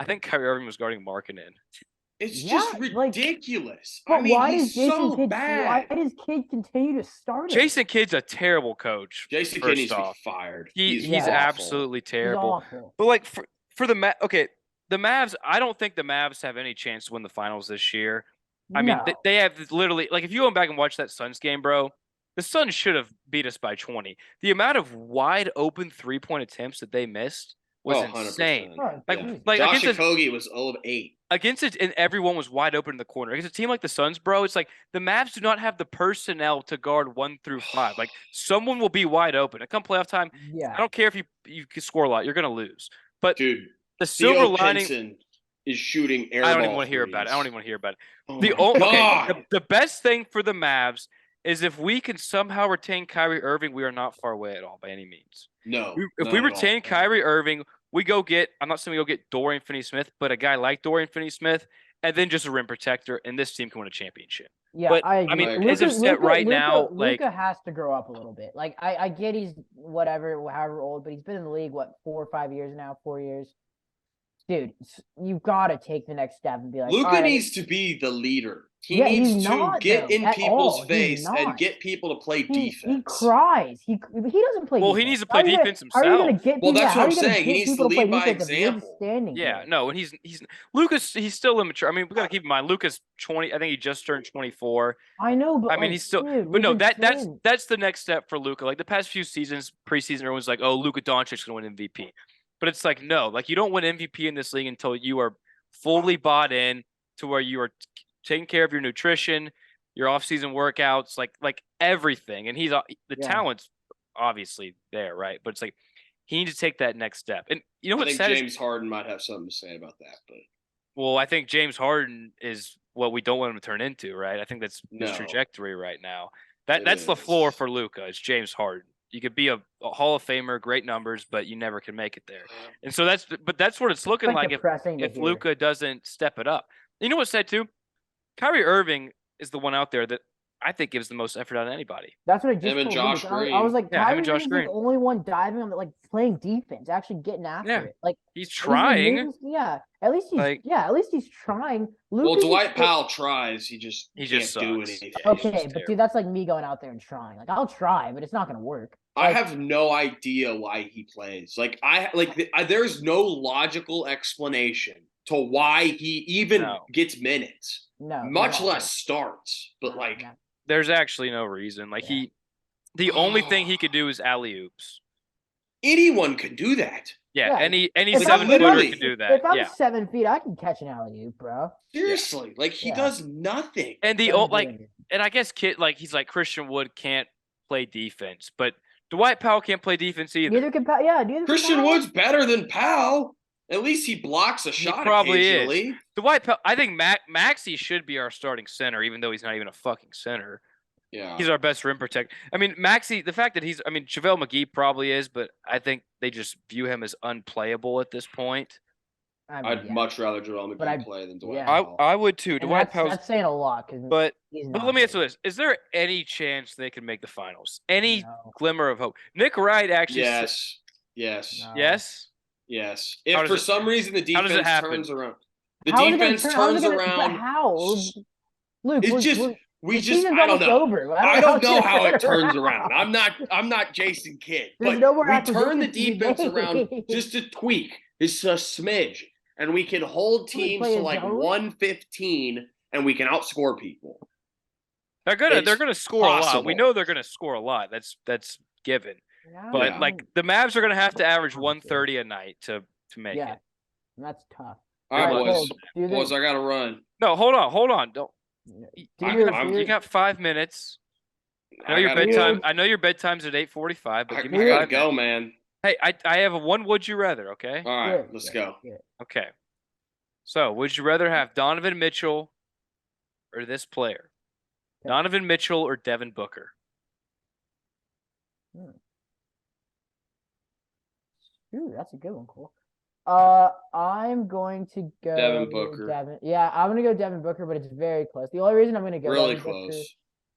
think Kyrie Irving was guarding Markkanen. It's just ridiculous. But I mean, why he's so bad. Why does Kidd continue to start it? Jason Kidd's a terrible coach. Jason Kidd needs to be fired. He's absolutely terrible. But like for the Mavs, I don't think the Mavs have any chance to win the finals this year. I mean, they have literally, like, if you go back and watch that Suns game, bro, the Suns should have beat us by 20. The amount of wide open 3-point attempts that they missed was insane. Like Josh Okogie was 0 of 8. Against it, and everyone was wide open in the corner. Against a team like the Suns, bro, it's like the Mavs do not have the personnel to guard 1 through 5. Like, someone will be wide open. And come playoff time, I don't care if you can score a lot, you're gonna lose. But dude, the silver lining Pinson is shooting airball. I don't even want to hear about it. Oh the best thing for the Mavs is if we can somehow retain Kyrie Irving, we are not far away at all by any means. No. If we retain Kyrie Irving, we go get, I'm not saying we go get Dorian Finney-Smith, but a guy like Dorian Finney-Smith, and then just a rim protector, and this team can win a championship. Yeah, but I agree. mean, as of set right now, Luka has to grow up a little bit. Like, I get he's however old, but he's been in the league, 4 or 5 years now, 4 years. Dude, you've got to take the next step and be like, Luka needs to be the leader. He needs to get in people's face and get people to play defense. He cries. He doesn't play defense. Well, he needs to play defense himself. Well, that's what I'm saying. He needs to lead by example. Yeah, no, and he's Luka's. He's still immature. I mean, we got to keep in mind Luka's 20. I think he just turned 24. I know, but I mean, he's still. But no, that's the next step for Luka. Like the past few seasons, preseason, everyone's like, "Oh, Luka Doncic's gonna win MVP." But it's like, no, like you don't win MVP in this league until you are fully bought in to where you are taking care of your nutrition, your off-season workouts, like everything. And he's the talent's obviously there, right? But it's like He needs to take that next step. And you know I what? think James Harden might have something to say about that, but Well, I think James Harden is what we don't want him to turn into, right? I think that's his No. trajectory right now. It That's the floor is. for Luka. It's James Harden. You could be a Hall of Famer, great numbers, but you never can make it there. And so that's what it's looking Like like depressing to if hear. Luka doesn't step it up. You know what's said too? Kyrie Irving is the one out there that I think gives the most effort out of anybody. That's what I just Him and told Josh Luke. I was like, Yeah, him Kyrie and Josh Irving's Green. the only one diving on, like playing defense, actually getting after Yeah. it. Like He's he's trying. removing- yeah, at least he's trying. Luke well, is Dwight just- Powell tries. He just He can't just do sucks. anything. Yeah, he's Okay, just but terrible. dude, that's like me going out there and trying. Like I'll try, but it's not gonna work. I Like, have no idea why he plays. There's no logical explanation to why he even gets minutes, no, much no. less starts. But like, No. There's actually no reason. Like Yeah. the only thing he could do is alley oops. anyone could do that. Yeah, Yeah. any If 7-footer literally- can do If that. I'm Yeah. 7 feet, I can catch an alley oop, bro. Seriously, like he Yeah. does nothing. And the Doesn't do like, anything. and I guess he's like Christian Wood can't play defense, but Dwight Powell can't play defense either. Neither can neither can Christian Powell. Wood's better than Powell. At least he blocks a shot probably is. occasionally. Dwight Powell, I think Maxey should be our starting center, even though he's not even a fucking center. Yeah, He's our best rim protector. I mean, Maxey, the fact that JaVale McGee probably is, but I think they just view him as unplayable at this point. I'd much rather JaVale McGee play than Dwight yeah. Powell. I would too. And Dwight Powell's, that's saying a lot. but he's let not me answer good. this: is there any chance they can make the finals? Any No. glimmer of hope? Nick Wright actually. Yes. No. Yes. Yes. How If does for it- some reason the how does it defense happen? turns around, the How is it gonna defense turn- how is turns it gonna- around. But how? Luke, It's we're- just we're- we the just season's I don't almost know. over. I don't it's know gonna how it turn turns around. I'm not Jason Kidd, There's but no more we turn the acquisitions to be defense made. around just a tweak. It's a smidge, and we can hold Can we teams play to a like zone? 115, and we can outscore people. They're gonna score a lot. We possible. know they're gonna score a lot. That's given. But Yeah. like the Mavs are gonna have to average Honestly. 130 a night to make Yeah, it. that's tough. All right, Alright, boys. do Boys, I gotta run. No, hold on. Don't. You got 5 minutes. I know your gotta bedtime. go. I know your bedtime's at 8:45, but I give me gotta 5 go, minutes. man. Hey, I have a one. Would you rather? Okay. All right, let's go. Okay. So, would you rather have Donovan Mitchell or this player? Okay. Donovan Mitchell or Devin Booker? Ooh, that's a good one, Cole. I'm going to go Devin Booker. Yeah, I'm gonna go Devin Booker, but it's very close. The only reason I'm gonna go Really Devin Booker close.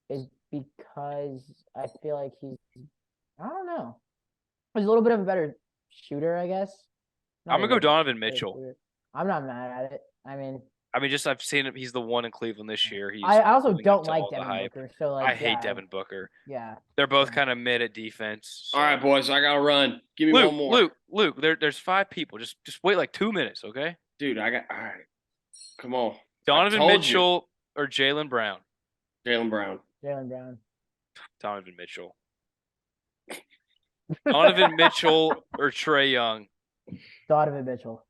is because I feel like I don't know. He's a little bit of a better shooter, I guess. I'm gonna go Donovan better Mitchell. shooter. I'm not mad at it. I mean, just I've seen him. He's the one in Cleveland this year. I also living up don't to like all the Devin hype. Booker, so like I hate Devin Booker. Yeah. They're both Yeah. kind of mid at defense. All right, boys, I gotta run. Give me Luke, one more. Luke. There's 5 people. Just wait like 2 minutes, okay? Dude, all right. Come on. Donovan told you. Mitchell or Jaylen Brown? Jaylen Brown. Jaylen Brown. Donovan Mitchell. Donovan Mitchell or Trae Young? Donovan Mitchell.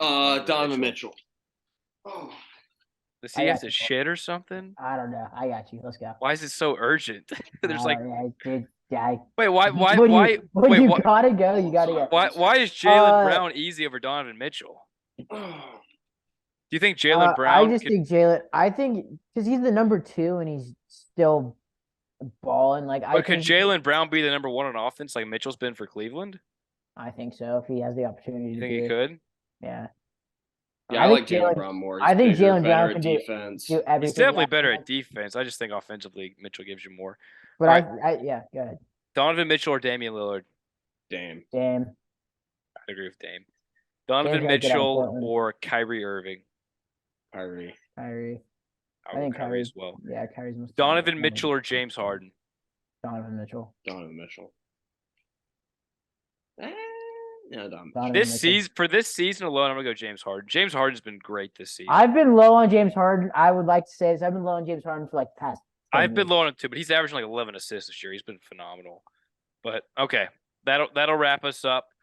Donovan Mitchell. Oh. Does he I have got to you. shit or something? I don't know. I got you. Let's go. Why is it so urgent? There's like, yeah. wait, why, When you gotta go, you gotta go. why is Jaylen Brown easy over Donovan Mitchell? Do you think Jaylen Brown? I just think Jaylen. I think because he's the number 2 and he's still balling. Like, But could Jaylen Brown be the number 1 on offense like Mitchell's been for Cleveland? I think so. If he has the opportunity You to think do he it. could? Yeah. Yeah, I like Jaylen Brown more. I think Jaylen Brown better can at do defense. everything. He's definitely yeah. better at defense. I just think offensively Mitchell gives you more. But All yeah, go ahead. Donovan Mitchell or Damian Lillard? Damn. Damn. I agree with Dame. Donovan gonna get out of Mitchell Portland. or Kyrie Irving? Kyrie. Kyrie. I think Kyrie as well. Yeah, Kyrie's most. Donovan Mitchell or James Harden? Donovan Mitchell. Donovan Mitchell. Yeah, Donovan. For this season alone, I'm gonna go James Harden. James Harden's been great this season. I've been low on James Harden. I would like to say this. I've been low on James Harden for like past. 10 I've been years. low on him too, but he's averaging like 11 assists this year. He's been phenomenal. But okay, that'll wrap us up.